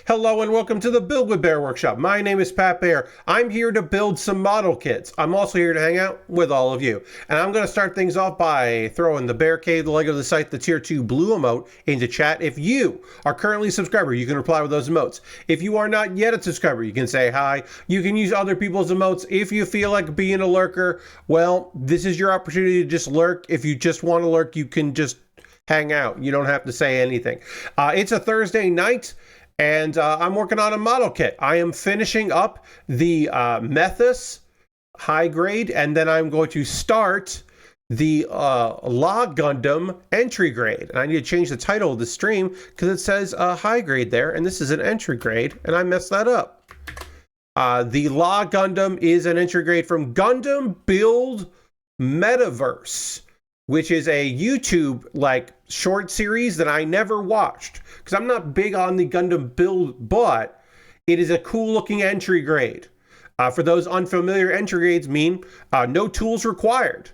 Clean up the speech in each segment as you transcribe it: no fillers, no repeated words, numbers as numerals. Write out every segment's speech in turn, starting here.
Hello and welcome to the Build with Baer Workshop. My name is Pat Baer. I'm here to build some model kits. I'm also here to hang out with all of you. And I'm going to start things off by throwing the Bear Cave, the Lego of the site, the Tier 2 blue emote into chat. If you are currently a subscriber, you can reply with those emotes. If you are not yet a subscriber, you can say hi. You can use other people's emotes. If you feel like being a lurker, well, this is your opportunity to just lurk. If you just want to lurk, you can just hang out. You don't have to say anything. It's a Thursday night. And I'm working on a model kit. I am finishing up the Methuss high grade, and then I'm going to start the Lah Gundam entry grade. And I need to change the title of the stream because it says high grade there, and this is an entry grade, and I messed that up. The Lah Gundam is an entry grade from Gundam Build Metaverse, which is a YouTube short series that I never watched because I'm not big on the Gundam build, but it is a cool looking entry grade. For those unfamiliar, entry grades mean no tools required,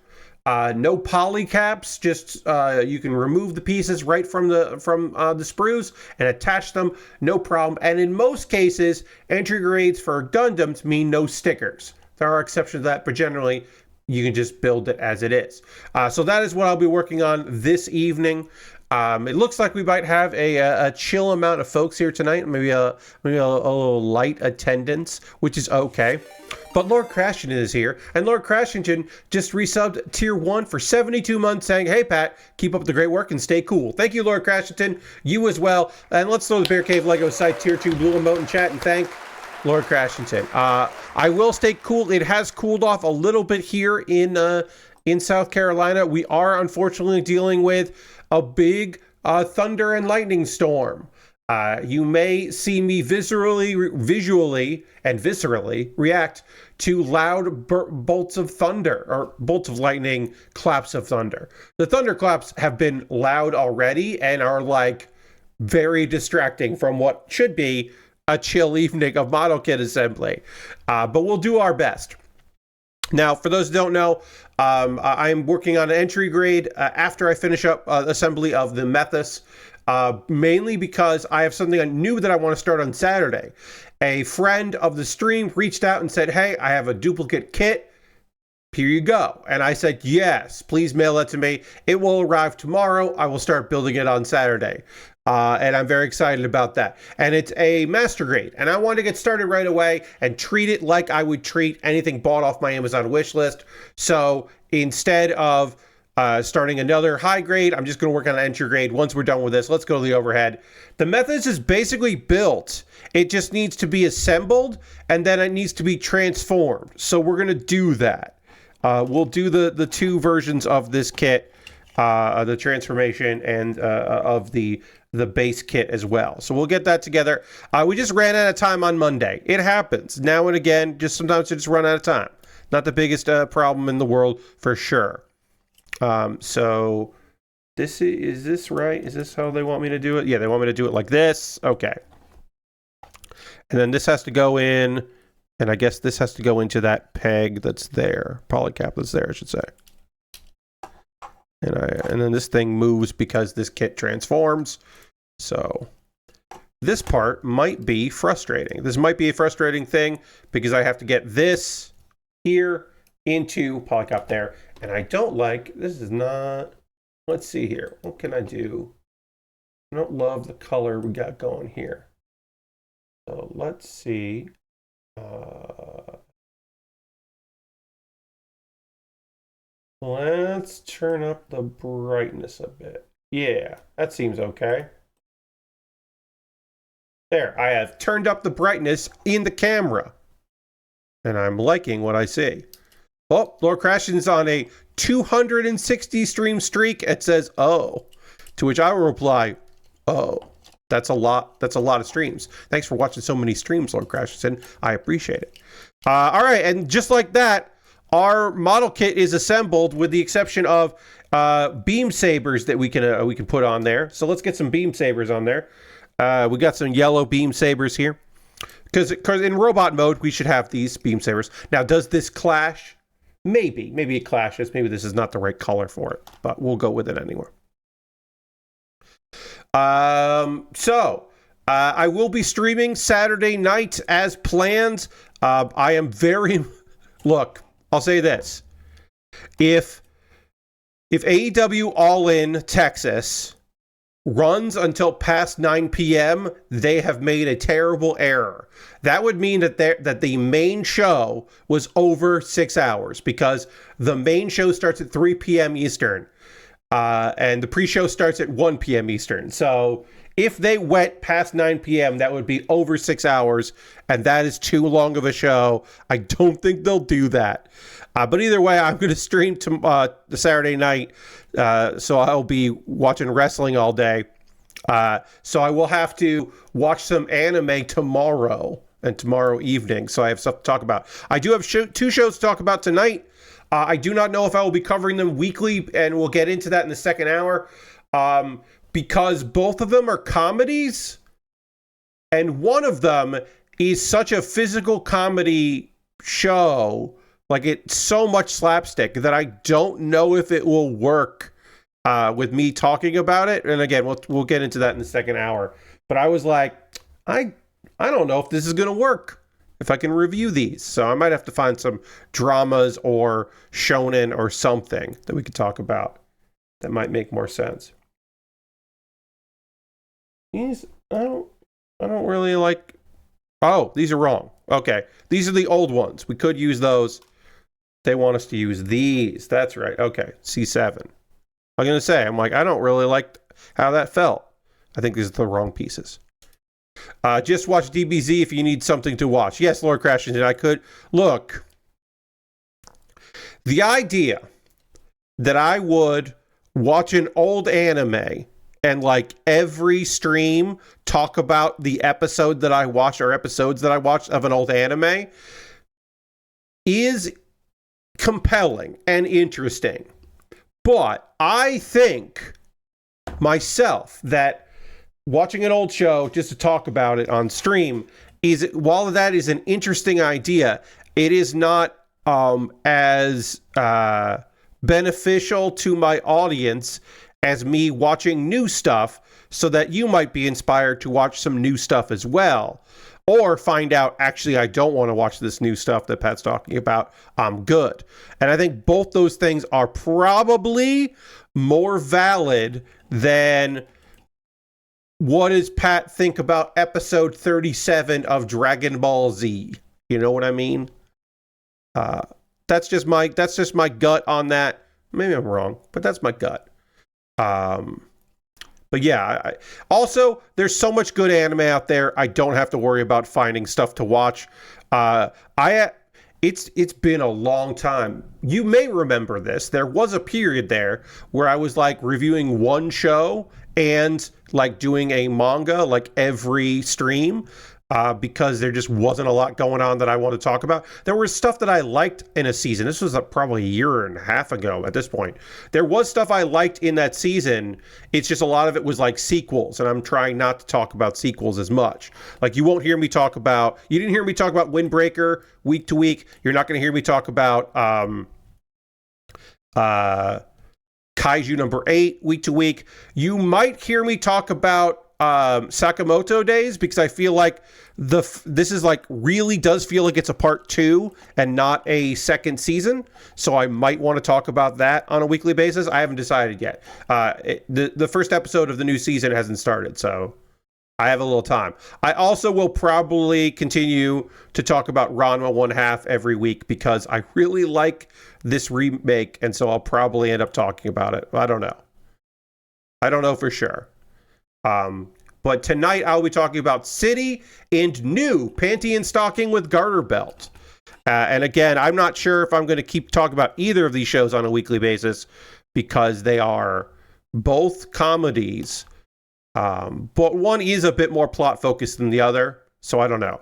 no poly caps, just you can remove the pieces right from the sprues and attach them, no problem. And in most cases, entry grades for Gundams mean no stickers. There are exceptions to that, but generally you can just build it as it is. So that is what I'll be working on this evening. It looks like we might have a chill amount of folks here tonight, maybe a little light attendance, which is okay. But Lord Crashington is here, and Lord Crashington just resubbed Tier 1 for 72 months saying, "Hey Pat, keep up the great work and stay cool." Thank you, Lord Crashington. You as well. And let's throw the Bear Cave Lego site Tier 2 blue emote in chat and thank Lord Crashington. I will stay cool. It has cooled off a little bit here in South Carolina. We are unfortunately dealing with a big thunder and lightning storm. You may see me visually and viscerally react to loud bolts of thunder or bolts of lightning, claps of thunder. The thunder claps have been loud already and are very distracting from what should be a chill evening of model kit assembly, but we'll do our best. Now, for those who don't know, I'm working on an entry grade after I finish up assembly of the Methuss, mainly because I have something new that I want to start on Saturday. A friend of the stream reached out and said, "Hey, I have a duplicate kit. Here you go." And I said, "Yes, please mail that to me. It will arrive tomorrow. I will start building it on Saturday." And I'm very excited about that. And it's a master grade. And I want to get started right away and treat it like I would treat anything bought off my Amazon wish list. So instead of starting another high grade, I'm just going to work on an entry grade. Once we're done with this, let's go to the overhead. The Methuss is basically built. It just needs to be assembled, and then it needs to be transformed. So we're going to do that. We'll do the two versions of this kit, the transformation and of the base kit as well. So we'll get that together. We just ran out of time on Monday. It happens now and again. Just sometimes you just run out of time. Not the biggest problem in the world for sure. So is this right? Is this how they want me to do it? Yeah, they want me to do it like this. Okay. And then this has to go in, and I guess this has to go into that peg that's there. Polycap that's there, I should say. And then this thing moves because this kit transforms. So this part might be frustrating. This might be a frustrating thing because I have to get this here into Polycap there. And I don't like, this is not, let's see here. What can I do? I don't love the color we got going here. So let's see. Let's turn up the brightness a bit. Yeah, that seems okay. There, I have turned up the brightness in the camera. And I'm liking what I see. Oh, Lord Crashington's on a 260 stream streak. It says, "Oh." To which I will reply, "Oh, that's a lot. That's a lot of streams. Thanks for watching so many streams, Lord Crashington. I appreciate it." All right, and just like that, our model kit is assembled with the exception of beam sabers that we can put on there. So let's get some beam sabers on there. We got some yellow beam sabers here. Because in robot mode, we should have these beam sabers. Now, does this clash? Maybe it clashes. Maybe this is not the right color for it, but we'll go with it anyway. So I will be streaming Saturday night as planned. I am very... Look, I'll say this. If AEW All In Texas runs until past 9 p.m., they have made a terrible error. That would mean that the main show was over 6 hours, because the main show starts at 3 p.m. Eastern, and the pre-show starts at 1 p.m. Eastern. So if they went past 9 p.m., that would be over 6 hours, and that is too long of a show. I don't think they'll do that. But either way, I'm going to stream the Saturday night, so I'll be watching wrestling all day. So I will have to watch some anime tomorrow and tomorrow evening, so I have stuff to talk about. I do have two shows to talk about tonight. I do not know if I will be covering them weekly, and we'll get into that in the second hour, because both of them are comedies, and one of them is such a physical comedy show. Like, it's so much slapstick that I don't know if it will work with me talking about it. And again, we'll get into that in the second hour. But I was like, I don't know if this is going to work, if I can review these. So I might have to find some dramas or shonen or something that we could talk about that might make more sense. These, I don't really like... Oh, these are wrong. Okay. These are the old ones. We could use those. They want us to use these. That's right. Okay. C7. I'm going to say, I'm like, I don't really like how that felt. I think these are the wrong pieces. Just watch DBZ if you need something to watch. Yes, Lord Crashington, I could. Look, the idea that I would watch an old anime and like every stream talk about the episode that I watched or episodes that I watched of an old anime is compelling and interesting. But I think myself that watching an old show just to talk about it on stream is, while that is an interesting idea, it is not as beneficial to my audience as me watching new stuff, so that you might be inspired to watch some new stuff as well. Or find out, actually, I don't want to watch this new stuff that Pat's talking about. I'm good. And I think both those things are probably more valid than what does Pat think about episode 37 of Dragon Ball Z? You know what I mean? That's just my gut on that. Maybe I'm wrong, but that's my gut. But yeah, also, there's so much good anime out there. I don't have to worry about finding stuff to watch. It's been a long time. You may remember this. There was a period there where I was like reviewing one show and like doing a manga like every stream. Because there just wasn't a lot going on that I want to talk about. There was stuff that I liked in a season. This was probably a year and a half ago at this point. There was stuff I liked in that season. It's just a lot of it was like sequels, and I'm trying not to talk about sequels as much. Like, you didn't hear me talk about Windbreaker week to week. You're not going to hear me talk about Kaiju number 8 week to week. You might hear me talk about Sakamoto Days, because I feel like this is like really does feel like it's a part 2 and not a second season, so I might want to talk about that on a weekly basis. I haven't decided yet. The first episode of the new season hasn't started, so I have a little time. I also will probably continue to talk about Ranma 1/2 every week, because I really like this remake, and so I'll probably end up talking about it. I don't know for sure. But tonight I'll be talking about City and new Panty Stocking with Garterbelt. And again, I'm not sure if I'm going to keep talking about either of these shows on a weekly basis, because they are both comedies. But one is a bit more plot focused than the other, so I don't know.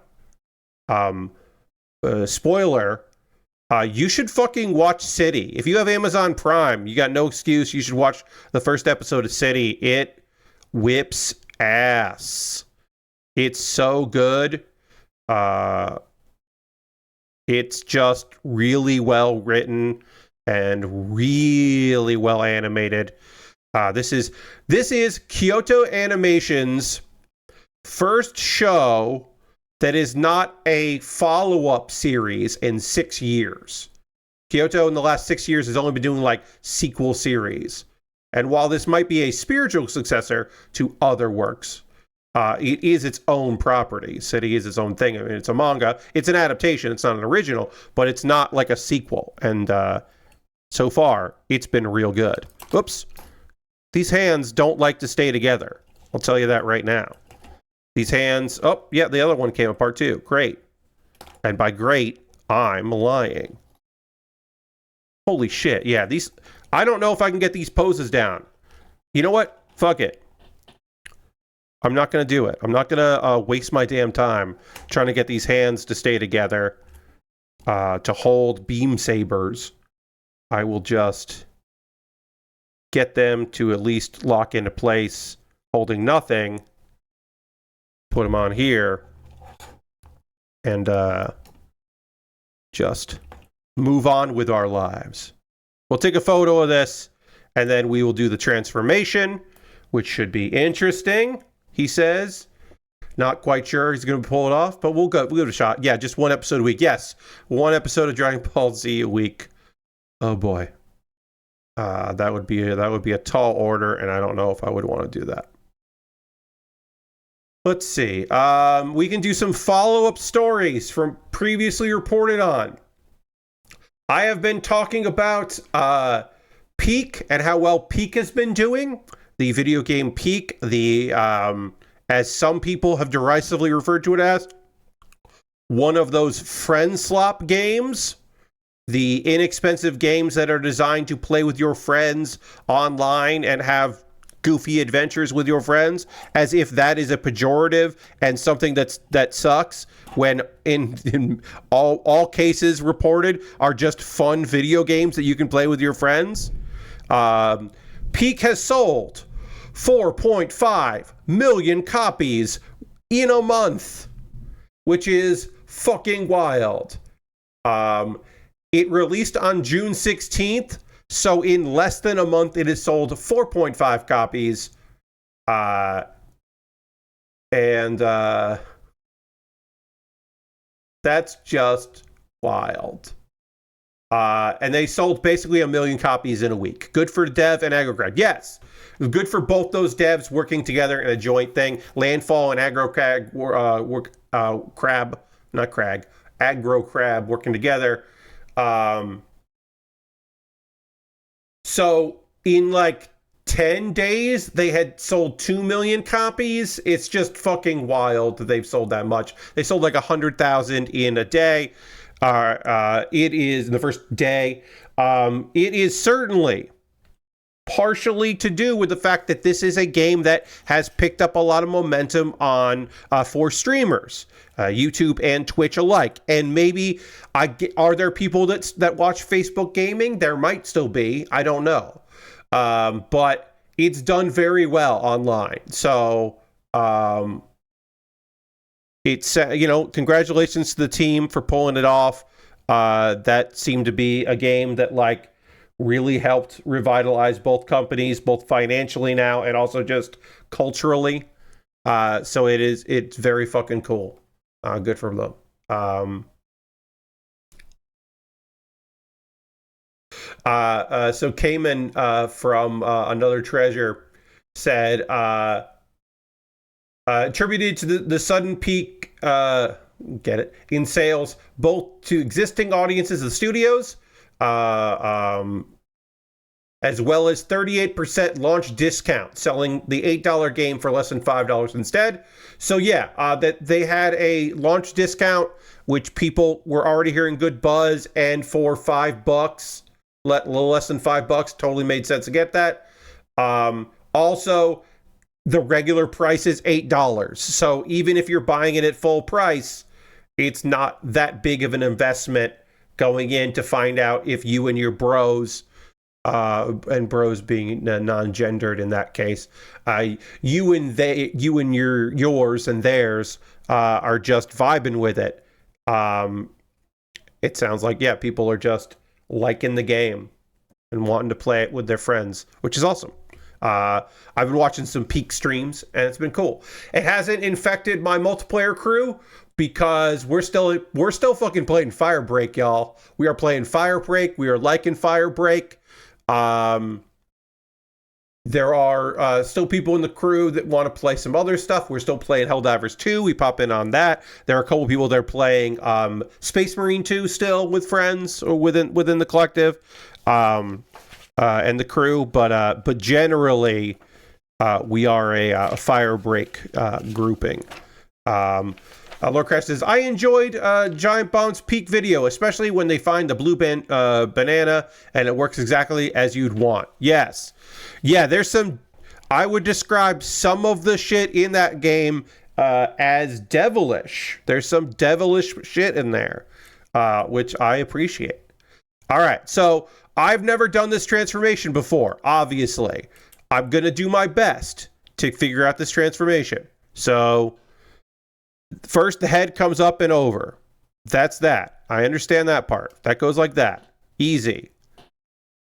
Spoiler, you should fucking watch City. If you have Amazon Prime, you got no excuse. You should watch the first episode of City. It whips ass. It's so good. It's just really well written and really well animated. This is Kyoto Animation's first show that is not a follow-up series in 6 years. Kyoto in the last 6 years has only been doing like sequel series. And while this might be a spiritual successor to other works, it is its own property. City is its own thing. I mean, it's a manga. It's an adaptation. It's not an original, but it's not like a sequel. And so far, it's been real good. Oops. These hands don't like to stay together. I'll tell you that right now. These hands... Oh, yeah, the other one came apart too. Great. And by great, I'm lying. Holy shit. Yeah, these... I don't know if I can get these poses down. You know what? Fuck it. I'm not going to do it. I'm not going to waste my damn time trying to get these hands to stay together to hold beam sabers. I will just get them to at least lock into place, holding nothing. Put them on here. And just move on with our lives. We'll take a photo of this, and then we will do the transformation, which should be interesting. He says, not quite sure he's going to pull it off, but we'll give it a shot. Yeah, just one episode a week. Yes, one episode of Dragon Ball Z a week. Oh boy, that would be a tall order, and I don't know if I would want to do that. Let's see. We can do some follow-up stories from previously reported on. I have been talking about Peak and how well Peak has been doing. The video game Peak, as some people have derisively referred to it as, one of those friend slop games, the inexpensive games that are designed to play with your friends online and have goofy adventures with your friends, as if that is a pejorative and something that sucks, when in all cases reported are just fun video games that you can play with your friends. Peak has sold 4.5 million copies in a month, which is fucking wild. It released on June 16th, so in less than a month it has sold 4.5 copies. That's just wild. And they sold basically 1 million copies in a week. Good for Dev and AgroCrab. Yes, good for both those devs working together in a joint thing. Landfall and AgroCrab working together. So in like 10 days, they had sold 2 million copies. It's just fucking wild that they've sold that much. They sold like 100,000 in a day. It is in the first day. It is certainly partially to do with the fact that this is a game that has picked up a lot of momentum on for streamers, YouTube and Twitch alike. And maybe are there people that watch Facebook gaming? There might still be. I don't know. But it's done very well online. So it's congratulations to the team for pulling it off. That seemed to be a game that like really helped revitalize both companies, both financially now and also just culturally. So it's very fucking cool. Good for them. So Cayman from Another Treasure said, attributed to the sudden peak, in sales, both to existing audiences of studios, as well as 38% launch discount, selling the $8 game for less than $5 instead. So yeah, that they had a launch discount, which people were already hearing good buzz, and for $5, a little less than $5, totally made sense to get that. Also, the regular price is $8. So even if you're buying it at full price, it's not that big of an investment going in to find out if you and your bros, and bros being non-gendered in that case, you and yours and theirs are just vibing with it. It sounds like, yeah, people are just liking the game and wanting to play it with their friends, which is awesome. I've been watching some peak streams, and it's been cool. It hasn't infected my multiplayer crew because we're still fucking playing Firebreak, y'all. We are playing Firebreak. We are liking Firebreak. There are still people in the crew that want to play some other stuff. We're still playing Helldivers 2. We pop in on that. There are a couple people that are playing Space Marine 2 still with friends or within the collective and the crew. But generally, we are a Firebreak grouping. Lord Crash says, I enjoyed Giant Bomb's peak video, especially when they find the blue banana and it works exactly as you'd want. Yes. Yeah, there's some... I would describe some of the shit in that game as devilish. There's some devilish shit in there, which I appreciate. All right, so I've never done this transformation before, obviously. I'm going to do my best to figure out this transformation. So... first, the head comes up and over. That's that. I understand that part. That goes like that. Easy.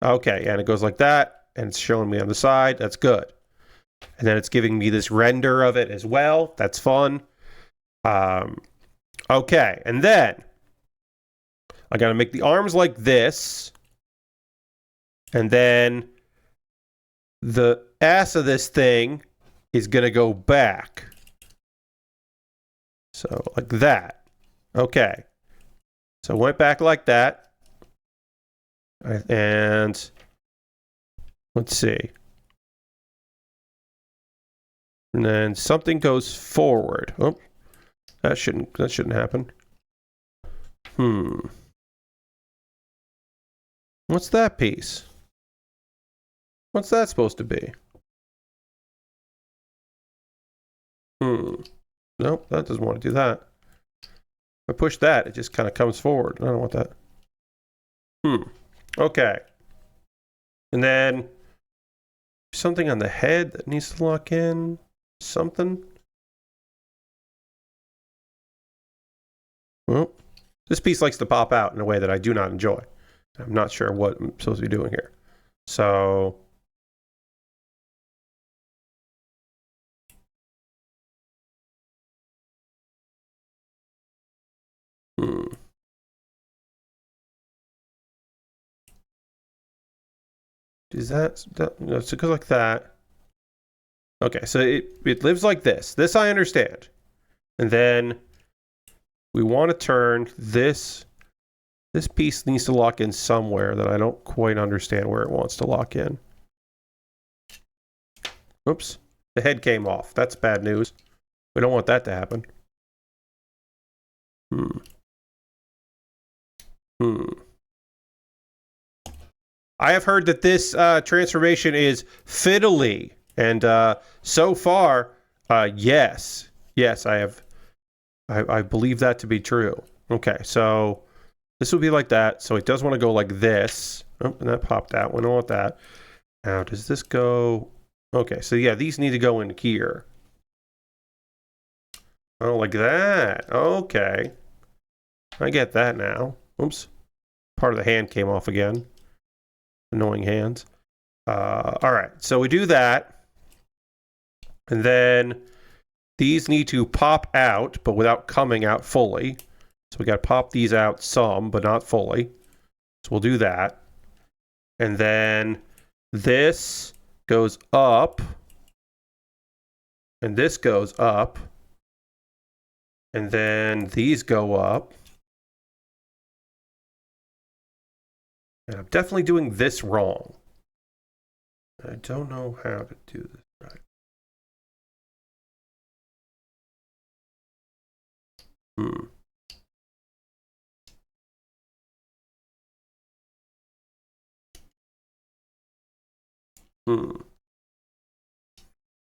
Okay, and it goes like that, and it's showing me on the side. That's good. And then it's giving me this render of it as well. That's fun. Okay, and then I got to make the arms like this. And then the ass of this thing is going to go back. So, like that. Okay. So, it went back like that. And let's see. And then something goes forward. Oh, that shouldn't happen. What's that piece? What's that supposed to be? Nope, that doesn't want to do that. If I push that, it just kind of comes forward. I don't want that. Okay. And then something on the head that needs to lock in. Something. Well, this piece likes to pop out in a way that I do not enjoy. I'm not sure what I'm supposed to be doing here. So... Is that no, so it goes like that. Okay, so it lives like this. This I understand. And then we want to turn this piece needs to lock in somewhere that I don't quite understand where it wants to lock in. Oops. The head came off. That's bad news. We don't want that to happen. I have heard that this transformation is fiddly, and so far, yes, I have. I believe that to be true. Okay, so this will be like that. So it does want to go like this. Oh, and that popped out. We don't want that. Now, does this go? Okay, so yeah, these need to go in here. Oh, like that. Okay, I get that now. Oops, part of the hand came off again. Annoying hands. All right, so we do that. And then these need to pop out, but without coming out fully. So we got to pop these out some, but not fully. So we'll do that. And then this goes up. And this goes up. And then these go up. And I'm definitely doing this wrong. I don't know how to do this right.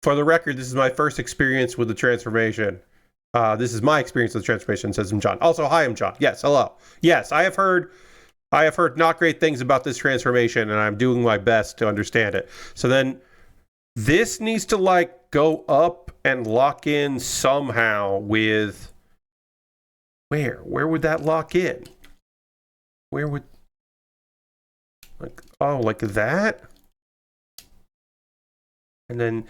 For the record, this is my first experience with the transformation. This is my experience with the transformation, says John. Also, hi, I'm John. Yes, hello. Yes, I have heard not great things about this transformation, and I'm doing my best to understand it. So then this needs to like go up and lock in somehow with where would that lock in? Where would like, oh, like that? And then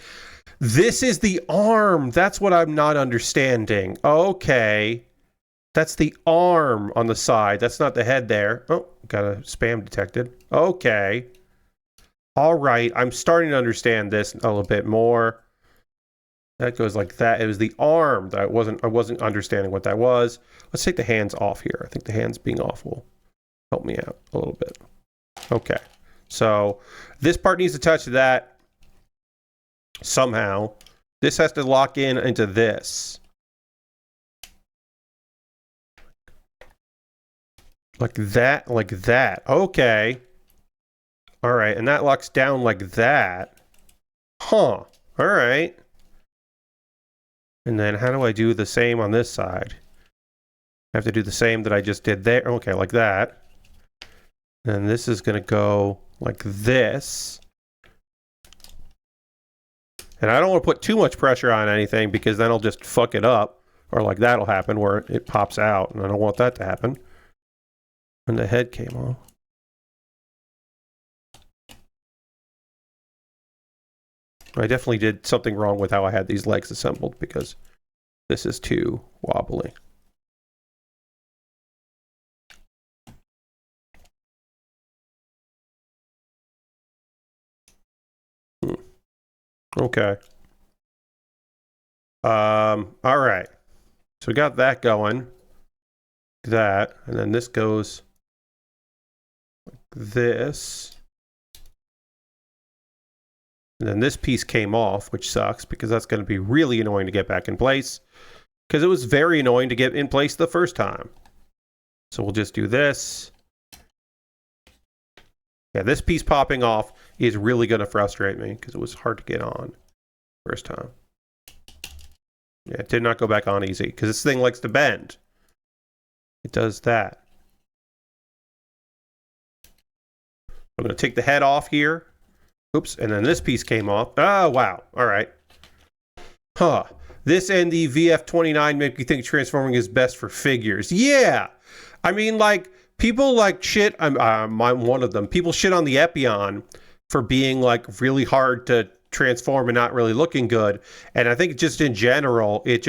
this is the arm. That's what I'm not understanding. Okay. That's the arm on the side. That's not the head there. Oh, got a spam detected. Okay. All right. I'm starting to understand this a little bit more. That goes like that. It was the arm that I wasn't understanding what that was. Let's take the hands off here. I think the hands being off will help me out a little bit. Okay. So this part needs to touch that somehow. This has to lock in into this. Like that, like that. Okay. All right, and that locks down like that. Huh. All right. And then how do I do the same on this side? I have to do the same that I just did there. Okay, like that. And this is going to go like this. And I don't want to put too much pressure on anything because then I'll just fuck it up. Or like that'll happen where it pops out. And I don't want that to happen. And the head came off. I definitely did something wrong with how I had these legs assembled because this is too wobbly. Okay. All right. So we got that going. That, and then this goes like this. And then this piece came off, which sucks because that's going to be really annoying to get back in place because it was very annoying to get in place the first time. So we'll just do this. Yeah, this piece popping off is really going to frustrate me because it was hard to get on first time. Yeah, it did not go back on easy because this thing likes to bend. It does that. I'm going to take the head off here. Oops, and then this piece came off. Oh, wow. All right. Huh. This and the VF29 make me think transforming is best for figures. Yeah. I mean, like, people like shit. I'm one of them. People shit on the Epion for being, like, really hard to transform and not really looking good. And I think just in general, it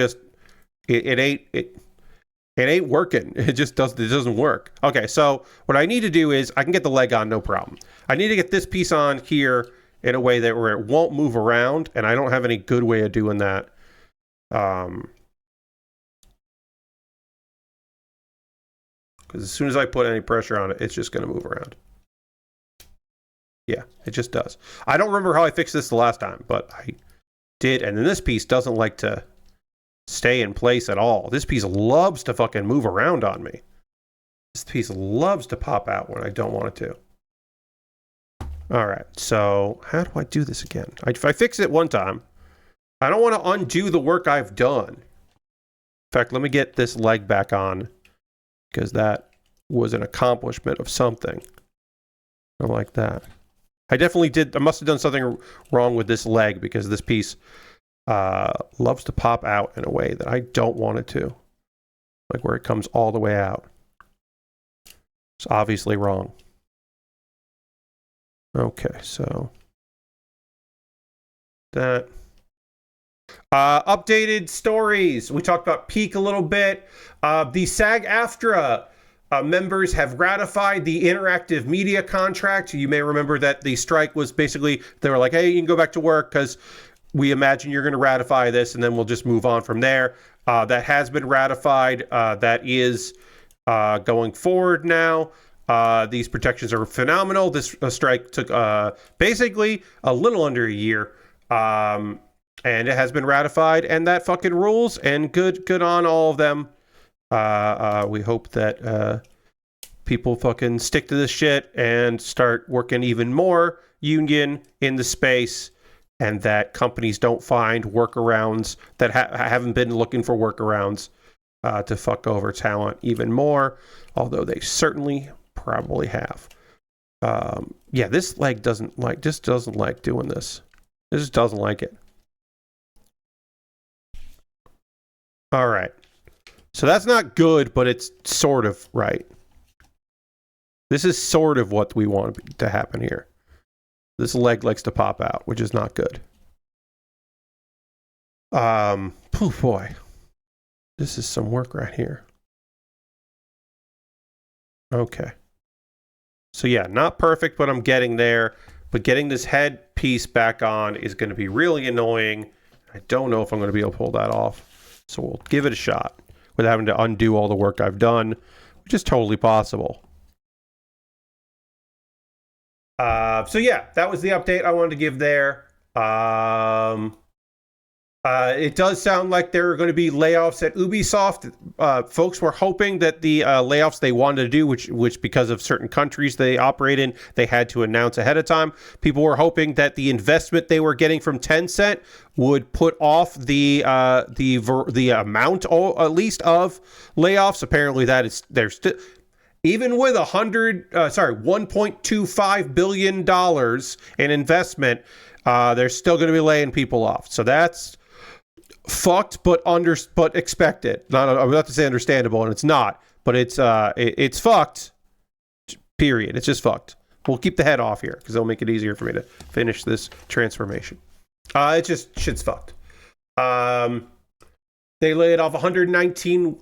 ain't working. It doesn't work. Okay, so what I need to do is I can get the leg on, no problem. I need to get this piece on here in a way that where it won't move around, and I don't have any good way of doing that. Because as soon as I put any pressure on it, it's just going to move around. Yeah, it just does. I don't remember how I fixed this the last time, but I did. And then this piece doesn't like to stay in place at all. This piece loves to fucking move around on me. This piece loves to pop out when I don't want it to. All right, so how do I do this again? If I fix it one time, I don't want to undo the work I've done. In fact, let me get this leg back on because that was an accomplishment of something. I like that. I definitely did. I must have done something wrong with this leg because this piece loves to pop out in a way that I don't want it to. Like where it comes all the way out. It's obviously wrong. Okay, so that. Updated stories. We talked about Peak a little bit. The SAG-AFTRA members have ratified the interactive media contract. You may remember that the strike was basically, they were like, hey, you can go back to work because we imagine you're going to ratify this and then we'll just move on from there. That has been ratified. That is going forward now. These protections are phenomenal. This strike took basically a little under a year. And it has been ratified, and that fucking rules, and good on all of them. We hope that people fucking stick to this shit and start working even more union in the space, and that companies don't find workarounds that haven't been looking for workarounds to fuck over talent even more, although they certainly probably have. Yeah, this leg doesn't like doing this. It just doesn't like it. All right. So that's not good, but it's sort of right. This is sort of what we want to happen here. This leg likes to pop out, which is not good. Oh boy, this is some work right here. Okay. So yeah, not perfect, but I'm getting there. But getting this head piece back on is going to be really annoying. I don't know if I'm going to be able to pull that off. So we'll give it a shot without having to undo all the work I've done, which is totally possible. So yeah, that was the update I wanted to give there. It does sound like there are going to be layoffs at Ubisoft. Folks were hoping that the layoffs they wanted to do, which because of certain countries they operate in, they had to announce ahead of time. People were hoping that the investment they were getting from Tencent would put off the amount, at least, of layoffs. Apparently, they're still. Even with $1.25 billion in investment, they're still going to be laying people off. So that's fucked, but expected. I'm about to say understandable, and it's not. But it's fucked. Period. It's just fucked. We'll keep the head off here because it'll make it easier for me to finish this transformation. Shit's fucked. They laid off 19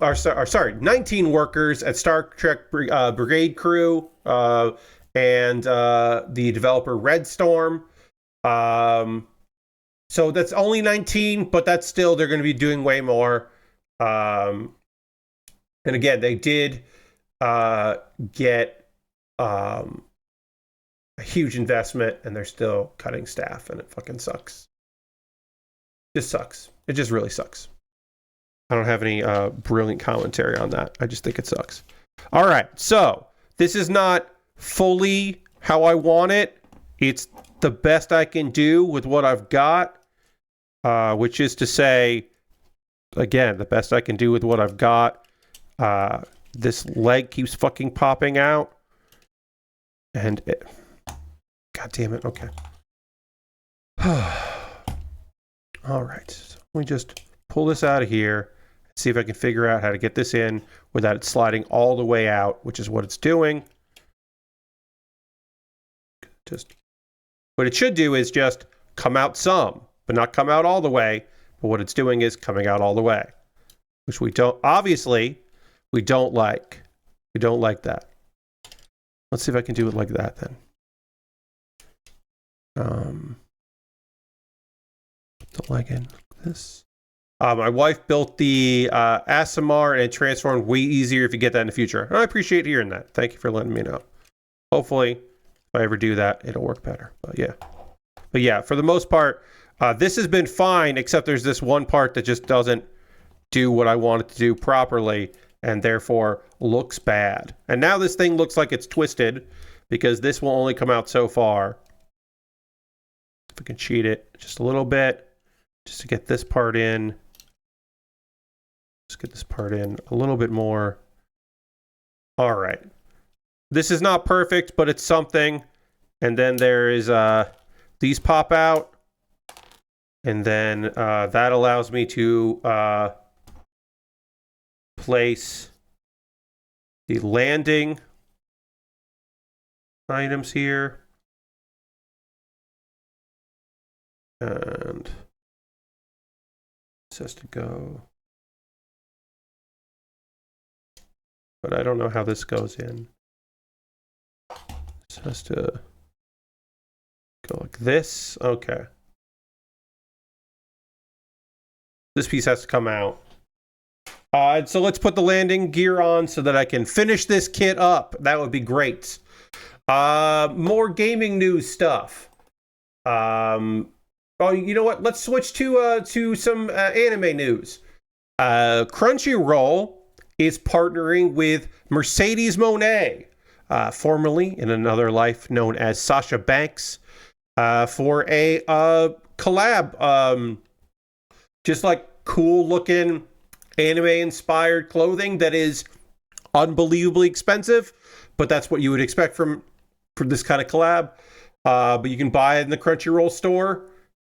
workers at Star Trek Brigade Crew and the developer Red Storm. So that's only 19, but that's still, they're going to be doing way more. And again, they did get a huge investment, and they're still cutting staff, and it fucking sucks. Just sucks. It just really sucks. I don't have any brilliant commentary on that. I just think it sucks. All right, so this is not fully how I want it. It's the best I can do with what I've got, which is to say, again, the best I can do with what I've got. This leg keeps fucking popping out. And God damn it, okay. All right, so let me just pull this out of here. See if I can figure out how to get this in without it sliding all the way out, which is what it's doing. What it should do is just come out some, but not come out all the way. But what it's doing is coming out all the way, which we don't like. We don't like that. Let's see if I can do it like that then. Put the leg in like this. My wife built the Asimar, and it transformed way easier if you get that in the future. And I appreciate hearing that. Thank you for letting me know. Hopefully, if I ever do that, it'll work better. But yeah, for the most part, this has been fine, except there's this one part that just doesn't do what I want it to do properly, and therefore looks bad. And now this thing looks like it's twisted, because this will only come out so far. If I can cheat it just a little bit, just to get this part in. Let's get this part in a little bit more. All right. This is not perfect, but it's something. And then there is these pop out. And then that allows me to place the landing items here. And this has to go. But I don't know how this goes in. This has to go like this. Okay. This piece has to come out. So let's put the landing gear on so that I can finish this kit up. That would be great. More gaming news stuff. Oh, you know what? Let's switch to some anime news. Crunchyroll is partnering with Mercedes Moné, formerly in another life known as Sasha Banks, for a collab. Just like cool looking anime inspired clothing that is unbelievably expensive, but that's what you would expect from this kind of collab. But you can buy it in the Crunchyroll store.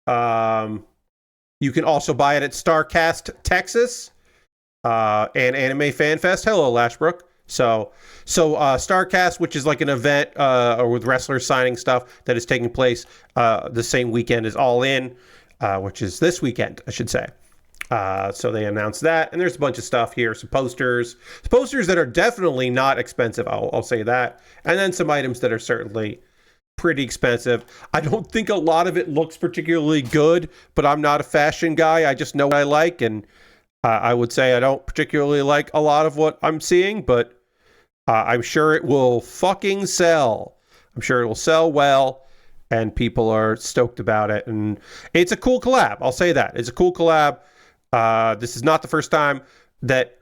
You can also buy it at StarCast Texas and Anime Fan Fest. Hello, Lashbrook. So StarCast, which is like an event or with wrestlers signing stuff that is taking place the same weekend as All In, which is this weekend, I should say. So they announced that, and there's a bunch of stuff here, some posters that are definitely not expensive, I'll say that, and then some items that are certainly pretty expensive. I don't think a lot of it looks particularly good, but I'm not a fashion guy. I just know what I like, and I would say I don't particularly like a lot of what I'm seeing, but I'm sure it will fucking sell. I'm sure it will sell well, and people are stoked about it, and it's a cool collab. I'll say that. It's a cool collab. This is not the first time that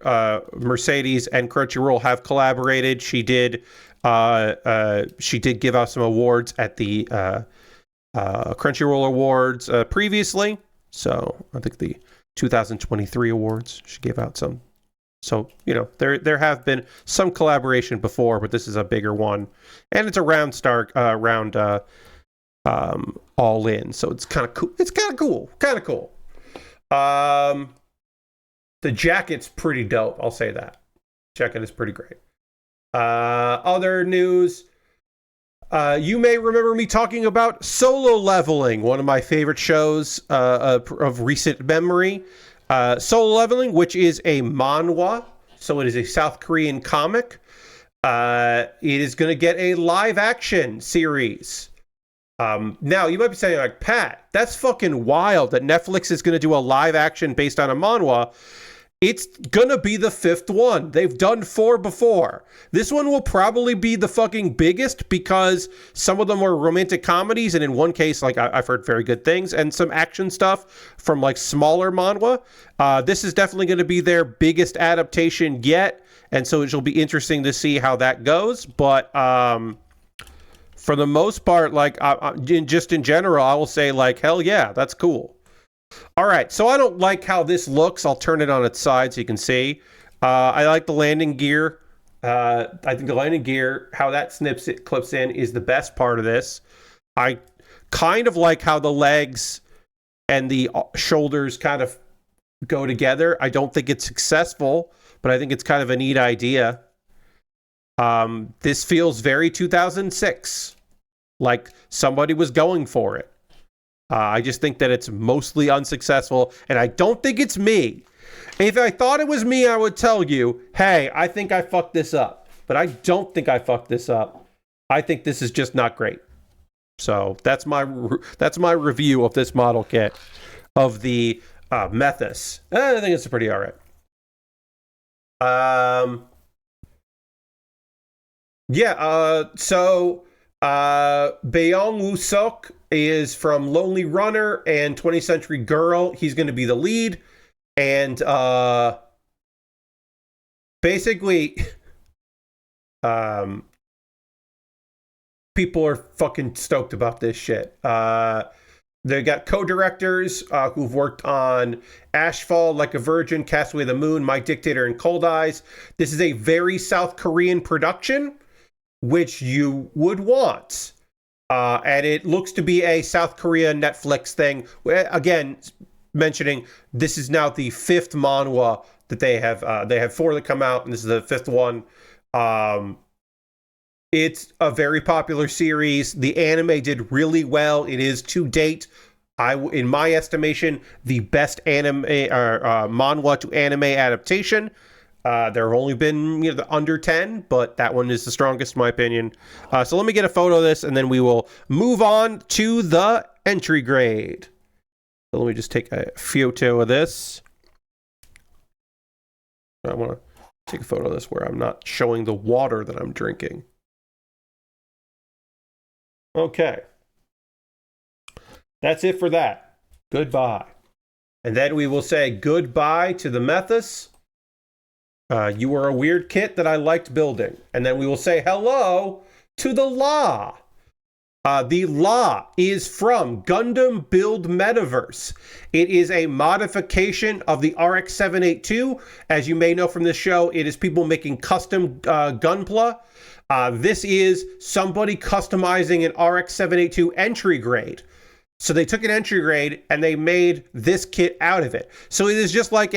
Mercedes and Crunchyroll have collaborated. She did give out some awards at the Crunchyroll Awards previously. So I think the 2023 awards, she gave out some. So, you know, there have been some collaboration before, but this is a bigger one, and it's a round all in. So it's kind of cool. It's kind of cool. The jacket's pretty dope. I'll say that. Jacket is pretty great. Other news. You may remember me talking about Solo Leveling, one of my favorite shows of recent memory. Solo Leveling, which is a manhwa, so it is a South Korean comic. It is going to get a live action series. Now, you might be saying, like, Pat, that's fucking wild that Netflix is going to do a live action based on a manhwa. It's going to be the 5th one. They've done 4 before. This one will probably be the fucking biggest because some of them were romantic comedies, and in one case, like, I've heard very good things, and some action stuff from, like, smaller manhwa. This is definitely going to be their biggest adaptation yet, and so it'll be interesting to see how that goes, but for the most part, like, just in general, I will say, like, hell yeah, that's cool. All right, so I don't like how this looks. I'll turn it on its side so you can see. I like the landing gear. I think the landing gear, how that clips in, is the best part of this. I kind of like how the legs and the shoulders kind of go together. I don't think it's successful, but I think it's kind of a neat idea. This feels very 2006, like somebody was going for it. I just think that it's mostly unsuccessful, and I don't think it's me. If I thought it was me, I would tell you, hey, I think I fucked this up. But I don't think I fucked this up. I think this is just not great. So that's my review of this model kit of the Methuss. I think it's pretty all right. So Beong-woo-seok is from Lonely Runner and 20th Century Girl. He's going to be the lead. And basically, people are fucking stoked about this shit. They got co-directors who've worked on Ashfall, Like a Virgin, Castaway the Moon, My Dictator, and Cold Eyes. This is a very South Korean production, which you would want. And it looks to be a South Korea Netflix thing. Again, mentioning this is now the 5th manhwa that they have. They have 4 that come out, and this is the 5th one. It's a very popular series. The anime did really well. It is, to date, in my estimation, the best anime or manhwa to anime adaptation. There have only been under 10, but that one is the strongest in my opinion. So let me get a photo of this, and then we will move on to the entry grade. So let me just take a photo of this. I want to take a photo of this where I'm not showing the water that I'm drinking. Okay. That's it for that. Goodbye. And then we will say goodbye to the Methuss. You were a weird kit that I liked building. And then we will say hello to the Lah. The Lah is from Gundam Build Metaverse. It is a modification of the RX-782. As you may know from this show, it is people making custom Gunpla. This is somebody customizing an RX-782 entry grade. So they took an entry grade and they made this kit out of it. So it is just like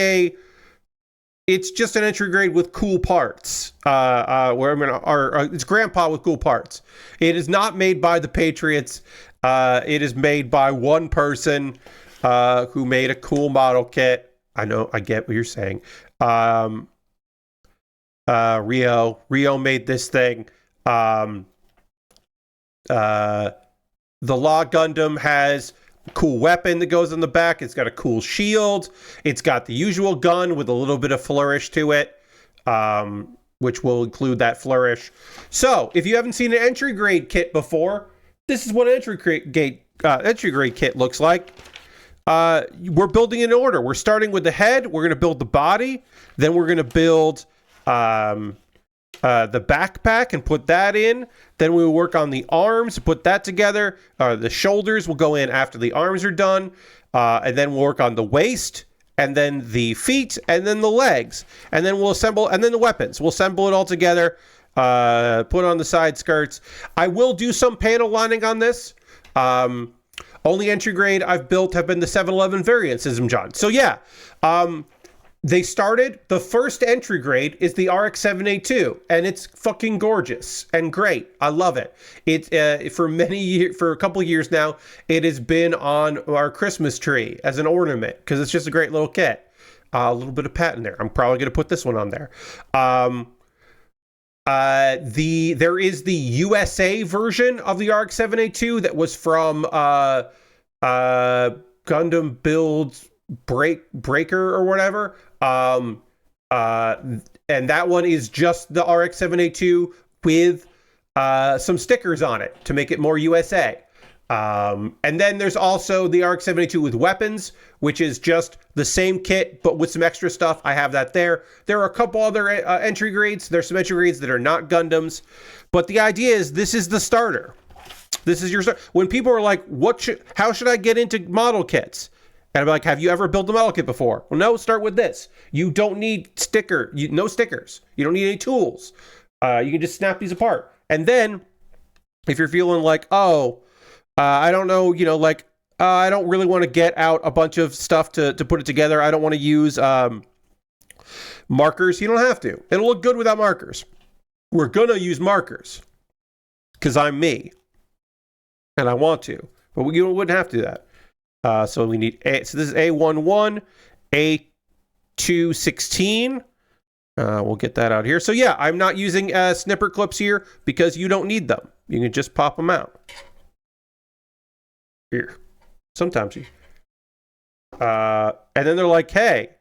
it's just an entry grade with cool parts. It's Grandpa with cool parts. It is not made by the Patriots. It is made by one person who made a cool model kit. I know, I get what you're saying. Rio made this thing. The Lah Gundam has a cool weapon that goes on the back. It's got a cool shield. It's got the usual gun with a little bit of flourish to it, which will include that flourish. So, if you haven't seen an entry grade kit before, this is what an entry grade kit looks like. We're building in order. We're starting with the head. We're going to build the body. Then we're going to build the backpack and put that in. Then we will work on the arms, put that together. The shoulders will go in after the arms are done. And then we'll work on the waist, and then the feet, and then the legs. And then we'll assemble, and then the weapons. We'll assemble it all together, put on the side skirts. I will do some panel lining on this. Only entry grade I've built have been the 711 variants, John. So yeah, they started, the first entry grade is the RX-782, and it's fucking gorgeous and great. I love it. It for a couple of years now, it has been on our Christmas tree as an ornament because it's just a great little kit. A little bit of Pat in there. I'm probably going to put this one on there. There is the USA version of the RX-782 that was from Gundam Build Breaker or whatever. And that one is just the RX-782 with some stickers on it to make it more USA. And then there's also the RX-782 with weapons, which is just the same kit, but with some extra stuff. I have that there. There are a couple other entry grades. There's some entry grades that are not Gundams. But the idea is this is the starter. This is your start. When people are like, how should I get into model kits? And I'm like, have you ever built a model kit before? Well, no, start with this. You don't need no stickers. You don't need any tools. You can just snap these apart. And then if you're feeling like, I don't know, I don't really want to get out a bunch of stuff to put it together. I don't want to use markers. You don't have to. It'll look good without markers. We're going to use markers because I'm me and I want to, but we wouldn't have to do that. So we need so this is A11, A216. We'll get that out here. So yeah, I'm not using snipper clips here because you don't need them. You can just pop them out. Here. Sometimes you. And then they're like, hey,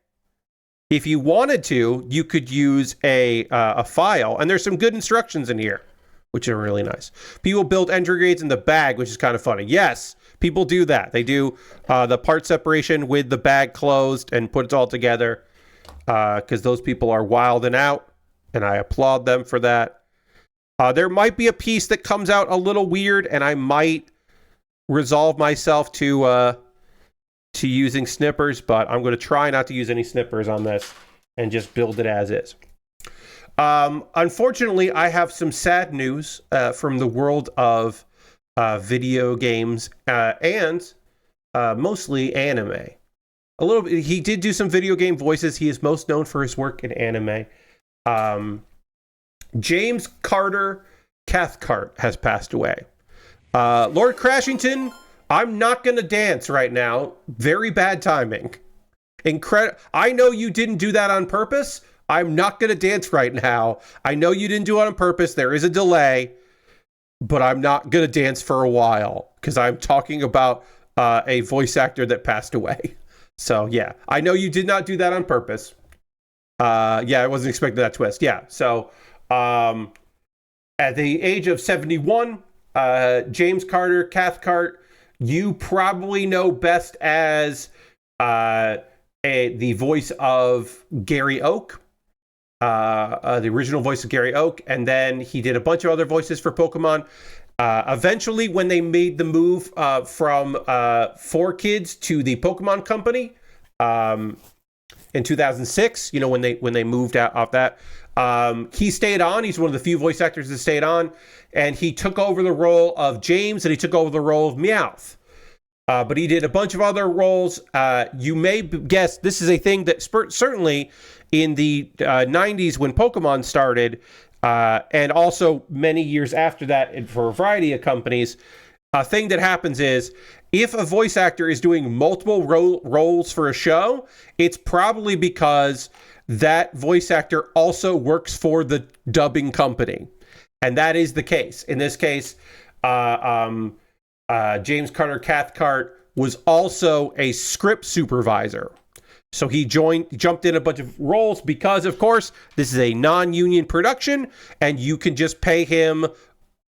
if you wanted to, you could use a file. And there's some good instructions in here, which are really nice. People build entry grades in the bag, which is kind of funny. Yes, people do that. They do the part separation with the bag closed and put it all together because those people are wild and out, and I applaud them for that. There might be a piece that comes out a little weird, and I might resolve myself to using snippers, but I'm going to try not to use any snippers on this and just build it as is. Unfortunately, I have some sad news from the world of video games and mostly anime. A little bit. He did do some video game voices. He is most known for his work in anime. James Carter Cathcart has passed away. Lord Crashington, I'm not going to dance right now. Very bad timing. I know you didn't do that on purpose. I'm not going to dance right now. I know you didn't do it on purpose. There is a delay, but I'm not going to dance for a while because I'm talking about a voice actor that passed away. So yeah, I know you did not do that on purpose. Yeah, I wasn't expecting that twist. Yeah. So at the age of 71, James Carter Cathcart, you probably know best as the voice of Gary Oak, the original voice of Gary Oak, and then he did a bunch of other voices for Pokemon. Eventually, when they made the move from 4Kids to the Pokemon Company in 2006, when they moved out off that, he stayed on. He's one of the few voice actors that stayed on, and he took over the role of James, and he took over the role of Meowth. But he did a bunch of other roles. You may guess this is a thing that certainly in the 90s when Pokemon started, and also many years after that for a variety of companies, a thing that happens is if a voice actor is doing multiple roles for a show, it's probably because that voice actor also works for the dubbing company. And that is the case. In this case, James Carter Cathcart was also a script supervisor. So he jumped in a bunch of roles because, of course, this is a non-union production, and you can just pay him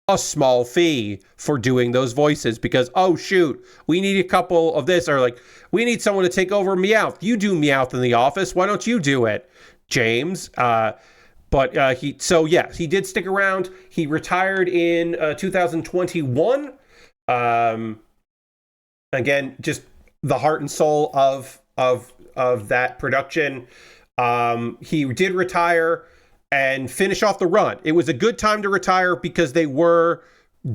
a small fee for doing those voices because, oh, shoot, we need a couple of this, or like, we need someone to take over Meowth. You do Meowth in the office. Why don't you do it, James? But he did stick around. He retired in 2021. Again, just the heart and soul of that production. He did retire and finish off the run. It was a good time to retire because they were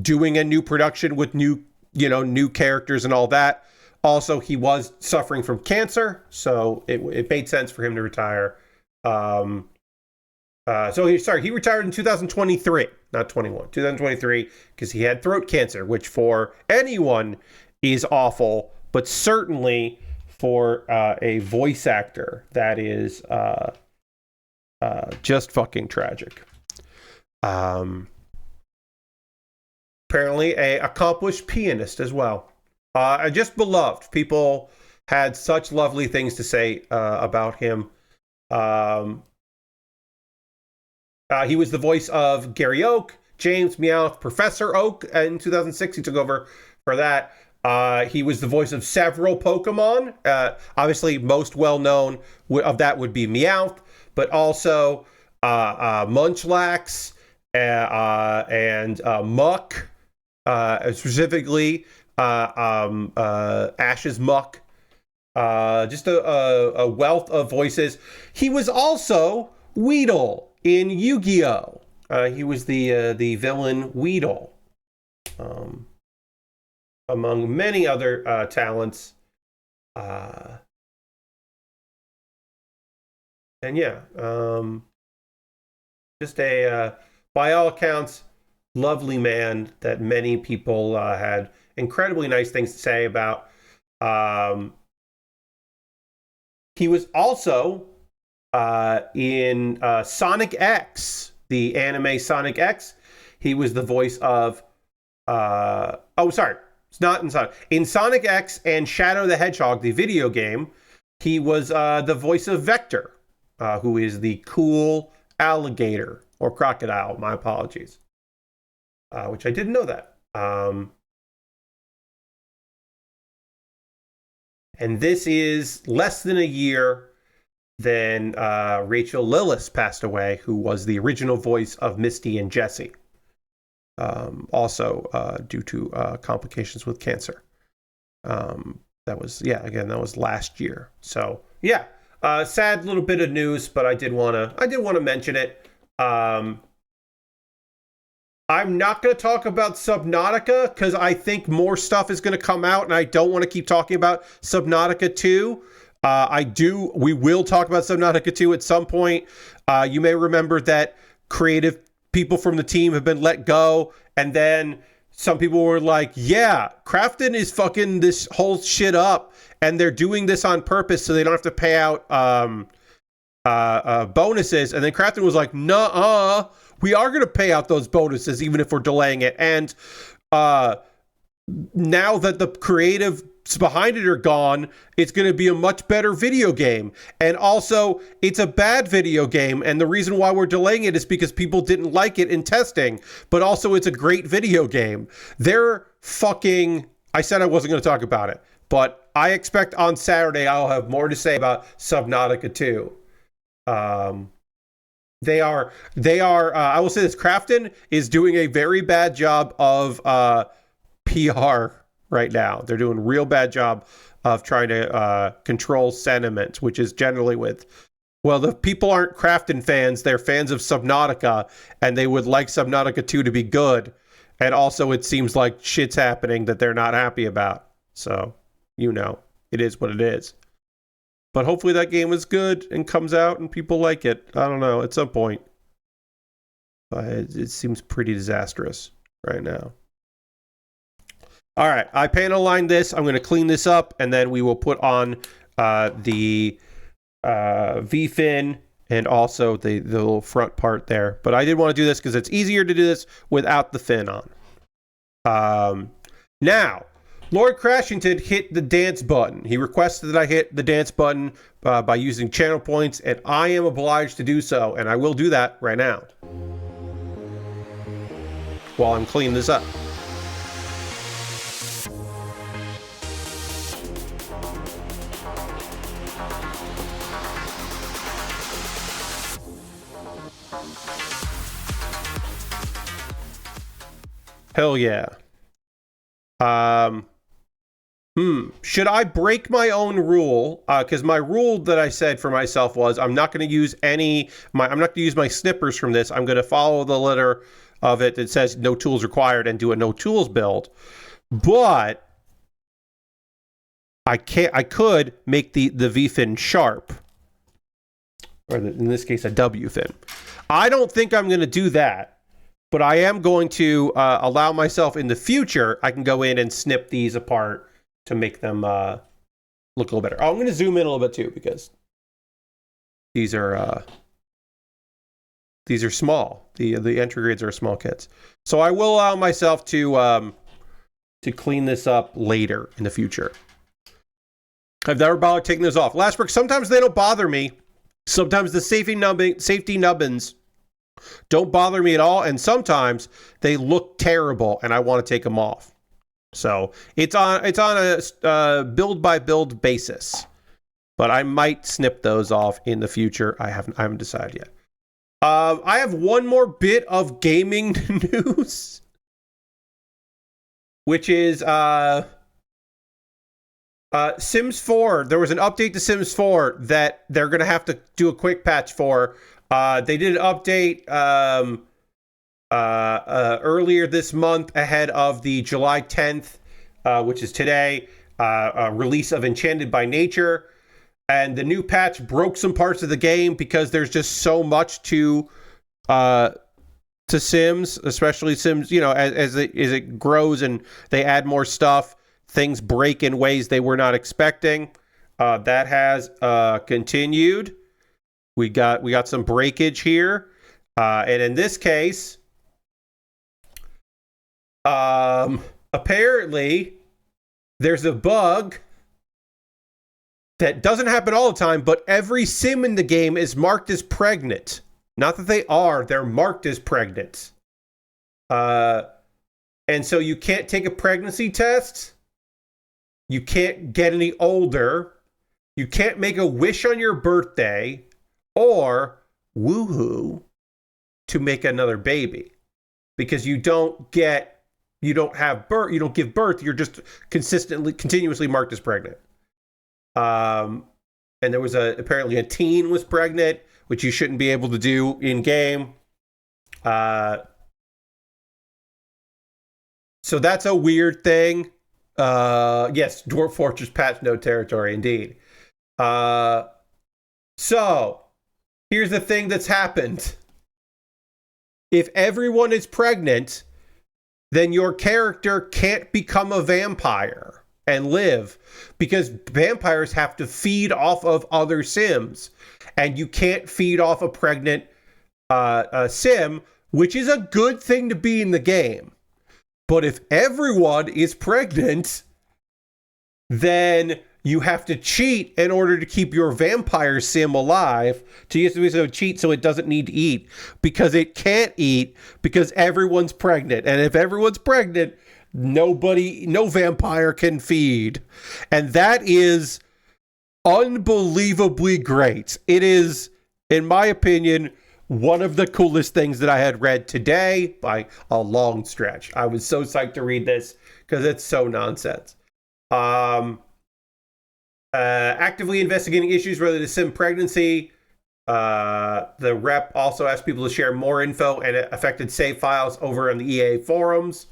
doing a new production with new characters and all that. Also, he was suffering from cancer, so it made sense for him to retire. He retired in 2023, not 21, 2023, because he had throat cancer, which for anyone is awful, but certainly for a voice actor, that is just fucking tragic. Apparently a accomplished pianist as well. Just beloved. People had such lovely things to say about him. He was the voice of Gary Oak, James Meowth, Professor Oak. In 2006, he took over for that. He was the voice of several Pokemon. Obviously, most well-known of that would be Meowth, but also Munchlax and Muck, specifically Ash's Muck. Just a wealth of voices. He was also Weedle in Yu-Gi-Oh! He was the villain Weedle. Among many other talents. Just a, by all accounts, lovely man that many people had incredibly nice things to say about. He was also in Sonic X, the anime Sonic X. He was the voice of... It's not in Sonic. In Sonic X and Shadow the Hedgehog, the video game, he was the voice of Vector, who is the cool alligator, or crocodile, my apologies. Which I didn't know that. And this is less than a year than Rachel Lillis passed away, who was the original voice of Misty and Jessie. Also due to complications with cancer. That was last year. So sad little bit of news, but I did want to mention it. I'm not going to talk about Subnautica because I think more stuff is going to come out, and I don't want to keep talking about Subnautica 2. We will talk about Subnautica 2 at some point. You may remember that creative people from the team have been let go, and then some people were like, yeah, Krafton is fucking this whole shit up, and they're doing this on purpose so they don't have to pay out bonuses. And then Krafton was like, nuh-uh, we are going to pay out those bonuses even if we're delaying it. And now that the creative behind it are gone, it's going to be a much better video game. And also, it's a bad video game, and the reason why we're delaying it is because people didn't like it in testing, but also it's a great video game. I said I wasn't going to talk about it, but I expect on Saturday I'll have more to say about Subnautica 2. They are I will say this, Krafton is doing a very bad job of PR right now. They're doing a real bad job of trying to control sentiment, which is generally the people aren't Krafton fans, they're fans of Subnautica, and they would like Subnautica 2 to be good. And also it seems like shit's happening that they're not happy about. So, it is what it is. But hopefully that game is good and comes out and people like it. I don't know, at some point. But it seems pretty disastrous right now. All right, I panel lined this. I'm going to clean this up, and then we will put on the V-fin and also the little front part there. But I did want to do this because it's easier to do this without the fin on. Now, Lord Crashington hit the dance button. He requested that I hit the dance button by using channel points, and I am obliged to do so, and I will do that right now while I'm cleaning this up. Hell yeah. Should I break my own rule? Because my rule that I said for myself was I'm not going to use I'm not going to use my snippers from this. I'm going to follow the letter of it that says no tools required and do a no tools build. But I could make the V-fin sharp. Or in this case, a W-fin. I don't think I'm going to do that. But I am going to allow myself in the future, I can go in and snip these apart to make them look a little better. Oh, I'm going to zoom in a little bit too because these are small. The entry grades are small kits. So I will allow myself to clean this up later in the future. I've never bothered taking those off. Last brick, sometimes they don't bother me. Sometimes the safety nubbins don't bother me at all, and sometimes they look terrible and I want to take them off. So it's on a build by build basis, but I might snip those off in the future. I haven't decided yet. I have one more bit of gaming news, which is Sims 4. There was an update to Sims 4 that they're gonna have to do a quick patch for. They did an update earlier this month ahead of the July 10th, which is today, release of Enchanted by Nature. And the new patch broke some parts of the game because there's just so much to Sims, especially Sims, as it grows and they add more stuff, things break in ways they were not expecting. That has continued. We got some breakage here, and in this case, apparently there's a bug that doesn't happen all the time, but every sim in the game is marked as pregnant. Not that they're marked as pregnant. And so you can't take a pregnancy test. You can't get any older. You can't make a wish on your birthday. Or woohoo to make another baby, because you don't give birth. You're just continuously marked as pregnant. And there was apparently a teen was pregnant, which you shouldn't be able to do in game. So that's a weird thing. Yes, Dwarf Fortress patch no territory indeed. So here's the thing that's happened. If everyone is pregnant, then your character can't become a vampire and live, because vampires have to feed off of other Sims, and you can't feed off a pregnant Sim, which is a good thing to be in the game. But if everyone is pregnant, then you have to cheat in order to keep your vampire sim alive. You have to cheat so it doesn't need to eat, because it can't eat because everyone's pregnant. And if everyone's pregnant, no vampire can feed. And that is unbelievably great. It is, in my opinion, one of the coolest things that I had read today by a long stretch. I was so psyched to read this because it's so nonsense. Actively investigating issues related to sim pregnancy. The rep also asked people to share more info and affected save files over on the EA forums.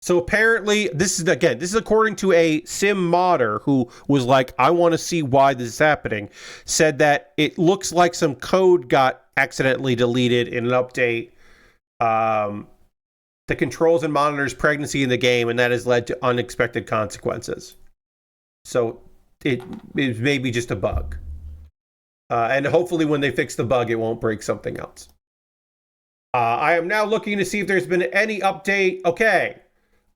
So apparently, this is according to a sim modder who was like, I want to see why this is happening. Said that it looks like some code got accidentally deleted in an update. that controls and monitors pregnancy in the game, and that has led to unexpected consequences. So it may be just a bug. And hopefully when they fix the bug, it won't break something else. I am now looking to see if there's been any update. Okay,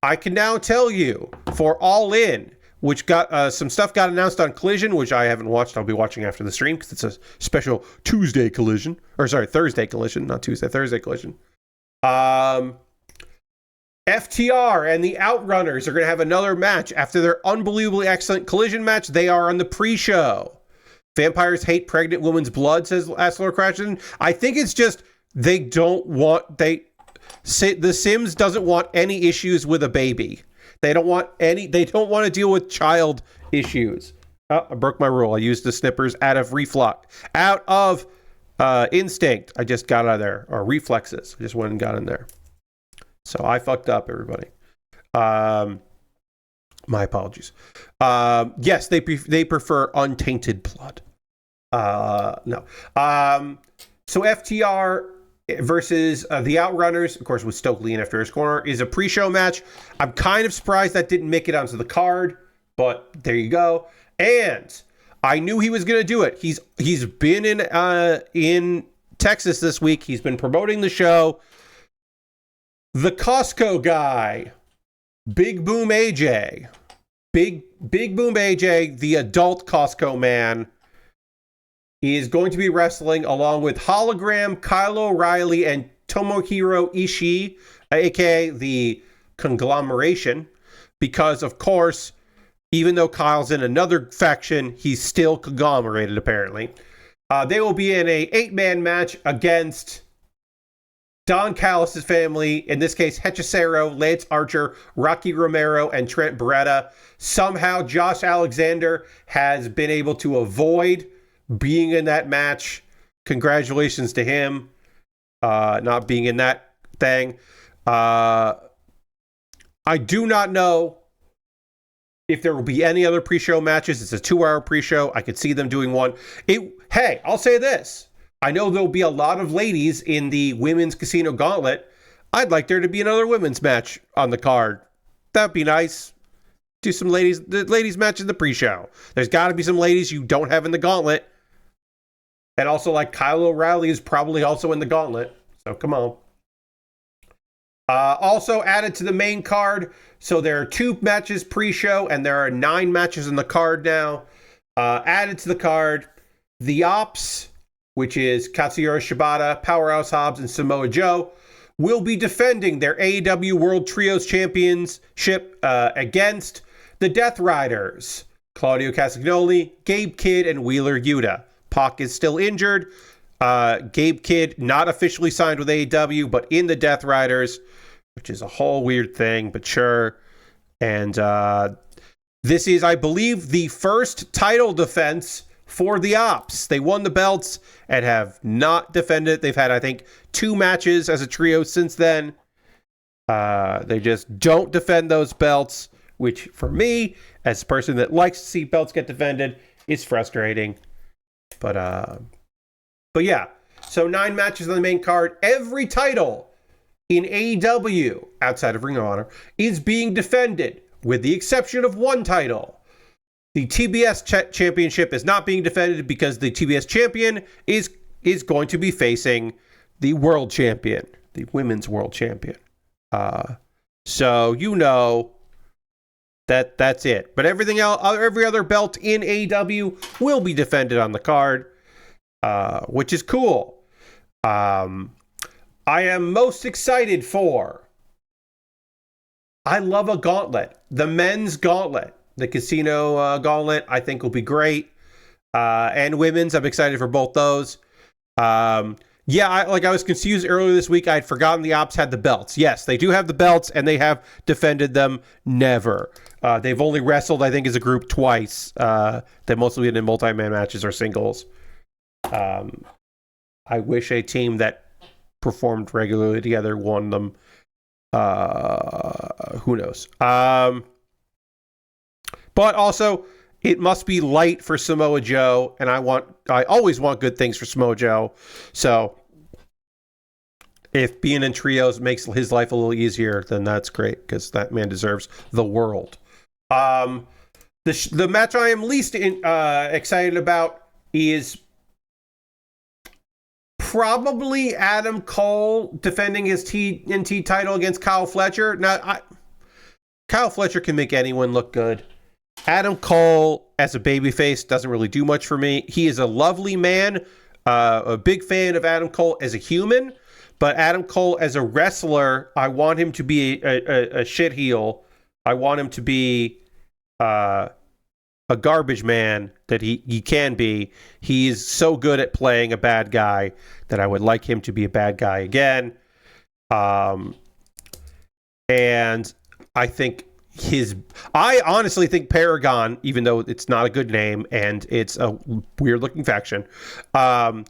I can now tell you for All In, which got some stuff got announced on Collision, which I haven't watched. I'll be watching after the stream because it's a special Thursday Collision, not Tuesday, Thursday Collision. FTR and the Outrunners are going to have another match after their unbelievably excellent Collision match. They are on the pre-show. Vampires hate pregnant women's blood, says Lord Crashton. I think it's just they don't want the Sims doesn't want any issues with a baby. They don't want to deal with child issues. Oh, I broke my rule. I used the snippers out of instinct. I just got out of there, or reflexes. I just went and got in there. So I fucked up, everybody. My apologies. Yes, they prefer untainted blood. No. So FTR versus the Outrunners, of course, with Stokely in after his corner, is a pre-show match. I'm kind of surprised that didn't make it onto the card, but there you go. And I knew he was going to do it. He's been in Texas this week. He's been promoting the show. The Costco guy, Big Boom AJ, Big Boom AJ, the adult Costco man, is going to be wrestling along with Hologram, Kyle O'Reilly, and Tomohiro Ishii, aka the Conglomeration, because of course, even though Kyle's in another faction, he's still conglomerated apparently. They will be in a 8-man match against Don Callis' family, in this case, Hechicero, Lance Archer, Rocky Romero, and Trent Beretta. Somehow, Josh Alexander has been able to avoid being in that match. Congratulations to him, not being in that thing. I do not know if there will be any other pre-show matches. It's a 2-hour pre-show. I could see them doing one. Hey, I'll say this. I know there'll be a lot of ladies in the Women's Casino Gauntlet. I'd like there to be another women's match on the card. That'd be nice. Do some ladies match in the pre-show. There's got to be some ladies you don't have in the Gauntlet. And also, like, Kyle O'Reilly is probably also in the Gauntlet. So, come on. Also added to the main card. So, there are 2 matches pre-show, and there are 9 matches in the card now. Added to the card, The Ops, which is Katsuyori Shibata, Powerhouse Hobbs, and Samoa Joe, will be defending their AEW World Trios Championship against the Death Riders, Claudio Castagnoli, Gabe Kidd, and Wheeler Yuta. Pac is still injured. Gabe Kidd not officially signed with AEW, but in the Death Riders, which is a whole weird thing, but sure. And this is, I believe, the first title defense for the Ops. They won the belts and have not defended. They've had, I think, 2 matches as a trio since then. They just don't defend those belts, which for me, as a person that likes to see belts get defended, is frustrating. But yeah. So 9 matches on the main card. Every title in AEW, outside of Ring of Honor, is being defended, with the exception of 1 title. The TBS championship is not being defended because the TBS champion is going to be facing the world champion, the women's world champion. So you know that's it. But everything else, every other belt in AEW will be defended on the card, which is cool. I am most excited for. I love a gauntlet, the men's gauntlet. The Casino Gauntlet, I think, will be great. And women's, I'm excited for both those. I was confused earlier this week. I had forgotten the Ops had the belts. Yes, they do have the belts, and they have defended them. Never. They've only wrestled, I think, as a group twice. They've mostly been in multi-man matches or singles. I wish a team that performed regularly together won them. Who knows? But also, it must be light for Samoa Joe, and I always want good things for Samoa Joe. So If being in trios makes his life a little easier, then that's great, because that man deserves the world. The match I am least excited about is probably Adam Cole defending his TNT title against Kyle Fletcher. Now, Kyle Fletcher can make anyone look good. Adam Cole as a babyface doesn't really do much for me. He is a lovely man, a big fan of Adam Cole as a human, but Adam Cole as a wrestler, I want him to be a shit heel. I want him to be a garbage man that he can be. He is so good at playing a bad guy that I would like him to be a bad guy again. And I honestly think Paragon, even though it's not a good name and it's a weird looking faction, I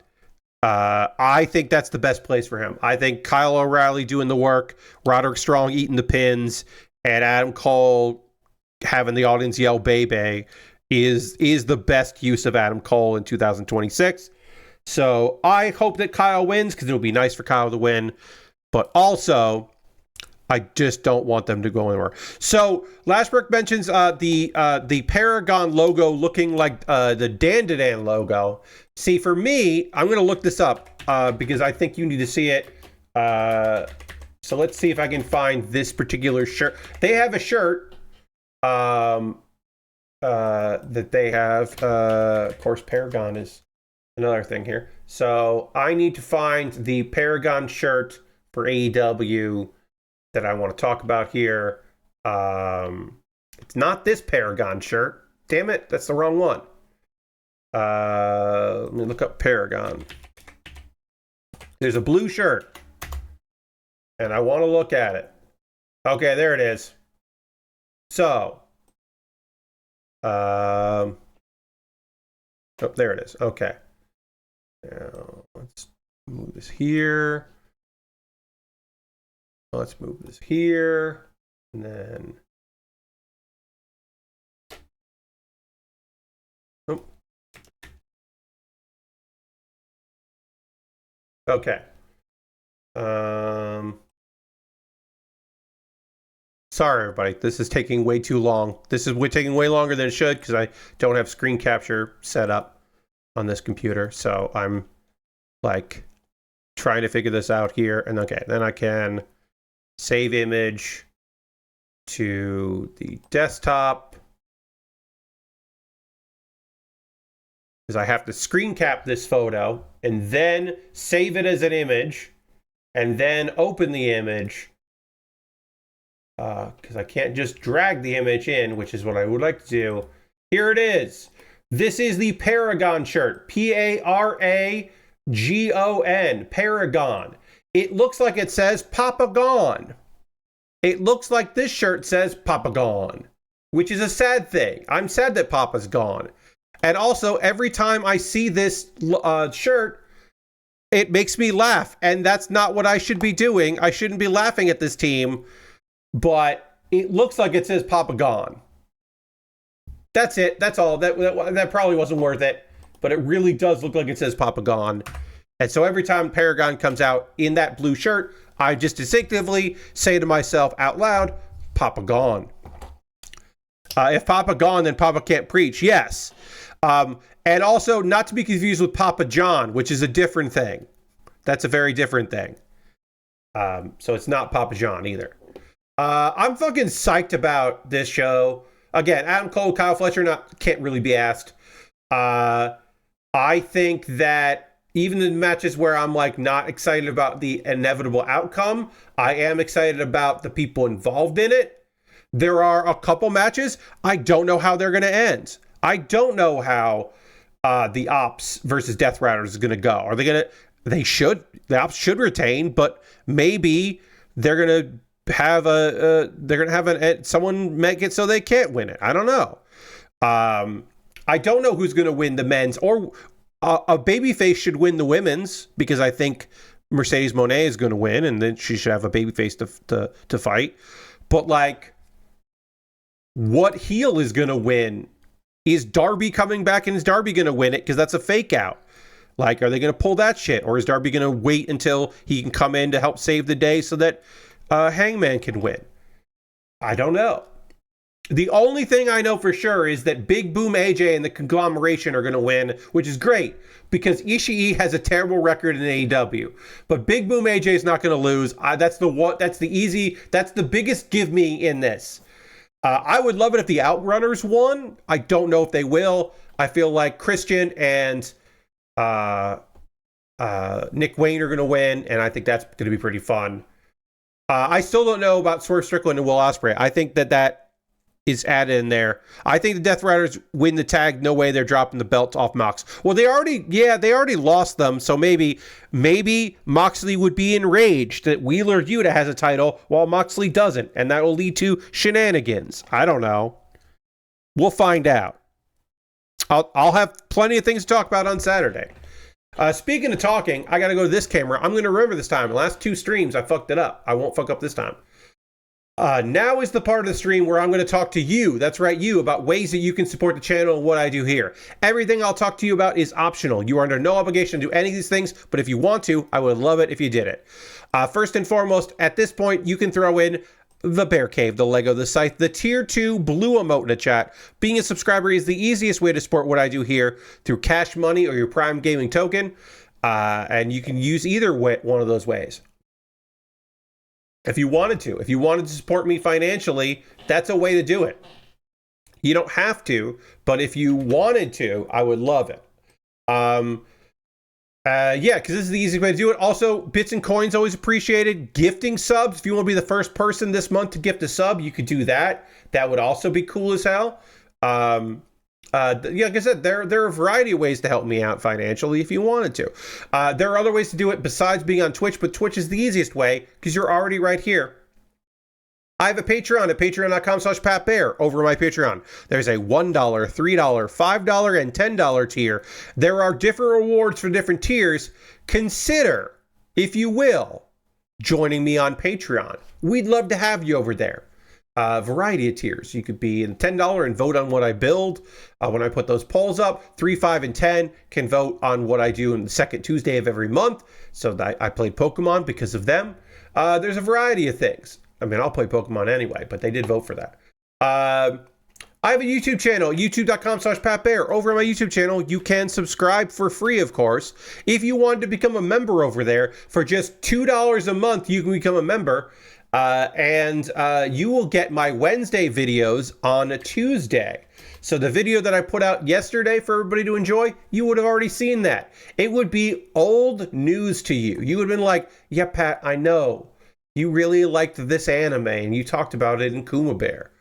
think that's the best place for him. I think Kyle O'Reilly doing the work, Roderick Strong eating the pins, and Adam Cole having the audience yell "baby" is the best use of Adam Cole in 2026. So I hope that Kyle wins, because it'll be nice for Kyle to win. But also, I just don't want them to go anywhere. So Lashbrook mentions the Paragon logo looking like the Dandadan logo. See, for me, I'm going to look this up because I think you need to see it. So let's see if I can find this particular shirt. They have a shirt that they have. Of course, Paragon is another thing here. So I need to find the Paragon shirt for AEW that I want to talk about here. It's not this Paragon shirt. Damn it, that's the wrong one. Let me look up Paragon. There's a blue shirt, and I want to look at it. Okay, there it is. So, oh, there it is. Okay. Now, let's move this here. Let's move this here, and then, oh. Okay. Sorry, everybody. This is taking way too long. This is taking way longer than it should, because I don't have screen capture set up on this computer. So I'm like trying to figure this out here. And okay, then I can save image to the desktop, because I have to screen cap this photo and then save it as an image and then open the image, because I can't just drag the image in, which is what I would like to do. Here it is. This is the Paragon shirt. Paragon. Paragon. It looks like it says Papa Gone. It looks like this shirt says Papa Gone, which is a sad thing. I'm sad that Papa's gone. And also, every time I see this shirt, it makes me laugh. And that's not what I should be doing. I shouldn't be laughing at this team. But it looks like it says Papa Gone. That's it. That's all. That probably wasn't worth it. But it really does look like it says Papa Gone. And so every time Paragon comes out in that blue shirt, I just instinctively say to myself out loud, Papa Gone. If Papa gone, then Papa can't preach. Yes. And also, not to be confused with Papa John, which is a different thing. That's a very different thing. So it's not Papa John either. I'm fucking psyched about this show. Again, Adam Cole, Kyle Fletcher can't really be asked. I think that even in matches where I'm like not excited about the inevitable outcome, I am excited about the people involved in it. There are a couple matches I don't know how they're going to end. I don't know how the Ops versus Death Riders is going to go. Are they going to? The Ops should retain, but maybe they're going to have someone make it so they can't win it. I don't know. I don't know who's going to win the men's, or a babyface should win the women's, because I think Mercedes Moné is going to win, and then she should have a babyface to fight. But like, what heel is going to win? Is Darby coming back, and is Darby going to win it? Because that's a fake out. Like, are they going to pull that shit? Or is Darby going to wait until he can come in to help save the day so that Hangman can win? I don't know. The only thing I know for sure is that Big Boom AJ and the conglomeration are going to win, which is great because Ishii has a terrible record in AEW. But Big Boom AJ is not going to lose. That's the biggest give me in this. I would love it if the Outrunners won. I don't know if they will. I feel like Christian and Nick Wayne are going to win, and I think that's going to be pretty fun. I still don't know about Swerve Strickland and Will Ospreay. I think that is added in there. I think the Death Riders win the tag. No way they're dropping the belts off Mox. Well, they already lost them, so maybe Moxley would be enraged that Wheeler Yuta has a title while Moxley doesn't, and that will lead to shenanigans. I don't know. We'll find out. I'll have plenty of things to talk about on Saturday. Speaking of talking, I got to go to this camera. I'm going to remember this time. The last 2 streams, I fucked it up. I won't fuck up this time. Now is the part of the stream where I'm going to talk to you, that's right, you, about ways that you can support the channel and what I do here. Everything I'll talk to you about is optional. You are under no obligation to do any of these things, but if you want to, I would love it if you did it. First and foremost, at this point, you can throw in the Bear Cave, the Lego, the site, the tier 2 blue emote in the chat. Being a subscriber is the easiest way to support what I do here through Cash Money or your Prime Gaming token, and you can use either one of those ways. If you wanted to support me financially, that's a way to do it. You don't have to, but if you wanted to, I would love it. Yeah, because this is the easy way to do it. Also, bits and coins always appreciated. Gifting subs, if you want to be the first person this month to gift a sub, you could do that. That would also be cool as hell. Yeah, like I said, there are a variety of ways to help me out financially if you wanted to. There are other ways to do it besides being on Twitch, but Twitch is the easiest way because you're already right here. I have a Patreon at patreon.com/PatBaer. Over my Patreon, there's a $1, $3, $5, and $10 tier. There are different rewards for different tiers. Consider, if you will, joining me on Patreon. We'd love to have you over there. Variety of tiers. You could be in $10 and vote on what I build. When I put those polls up, 3, 5, and 10 can vote on what I do on the second Tuesday of every month. So I played Pokemon because of them. There's a variety of things. I mean, I'll play Pokemon anyway, but they did vote for that. I have a YouTube channel, youtube.com/PatBaer. Over on my YouTube channel, you can subscribe for free, of course. If you wanted to become a member over there, for just $2 a month, you can become a member. And you will get my Wednesday videos on a Tuesday. So the video that I put out yesterday for everybody to enjoy, you would have already seen that. It would be old news to you. You would have been like, yeah, Pat, I know. You really liked this anime and you talked about it in Kuma Baer.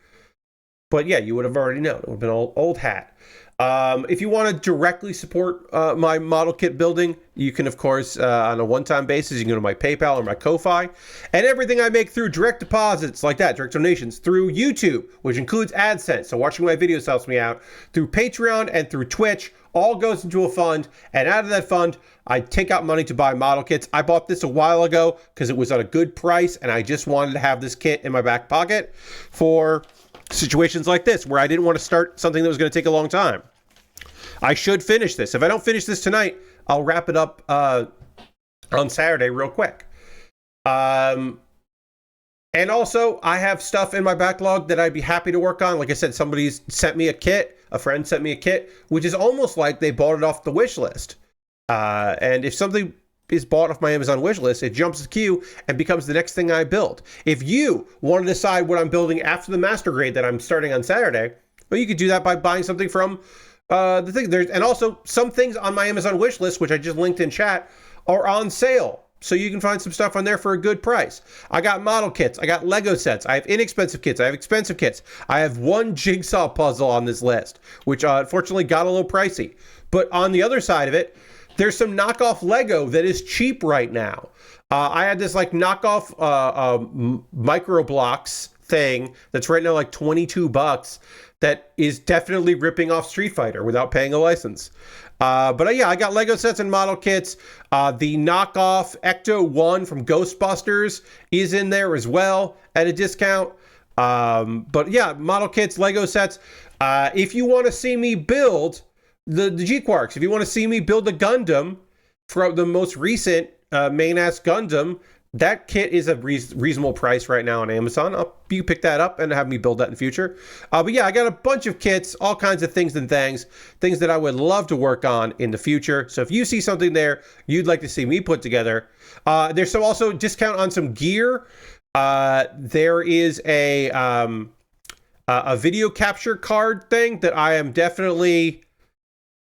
But yeah, you would have already known. It would have been old hat. If you want to directly support my model kit building, you can, of course, on a one-time basis, you can go to my PayPal or my Ko-Fi. And everything I make through direct deposits like that, direct donations, through YouTube, which includes AdSense, so watching my videos helps me out, through Patreon and through Twitch, all goes into a fund. And out of that fund, I take out money to buy model kits. I bought this a while ago because it was at a good price, and I just wanted to have this kit in my back pocket for situations like this where I didn't want to start something that was going to take a long time. I should finish this. If I don't finish this tonight, I'll wrap it up on Saturday real quick. And also, I have stuff in my backlog that I'd be happy to work on. Like I said, somebody's sent me a kit. A friend sent me a kit, which is almost like they bought it off the wish list. And if something is bought off my Amazon wish list, it jumps the queue and becomes the next thing I build. If you want to decide what I'm building after the master grade that I'm starting on Saturday, well, you could do that by buying something from the thing. And also some things on my Amazon wish list, which I just linked in chat, are on sale. So you can find some stuff on there for a good price. I got model kits. I got Lego sets. I have inexpensive kits. I have expensive kits. I have one jigsaw puzzle on this list, which unfortunately got a little pricey. But on the other side of it, there's some knockoff Lego that is cheap right now. I had this like knockoff micro blocks thing that's right now like $22 that is definitely ripping off Street Fighter without paying a license. But yeah, I got Lego sets and model kits. The knockoff Ecto 1 from Ghostbusters is in there as well at a discount. But yeah, model kits, Lego sets. If you want to see me build the G-Quarks, if you want to see me build a Gundam, from the most recent main-ass Gundam, that kit is a reasonable price right now on Amazon. You pick that up and have me build that in the future. But yeah, I got a bunch of kits, all kinds of things that I would love to work on in the future. So if you see something there you'd like to see me put together, there's also discount on some gear. There is a video capture card thing that I am definitely...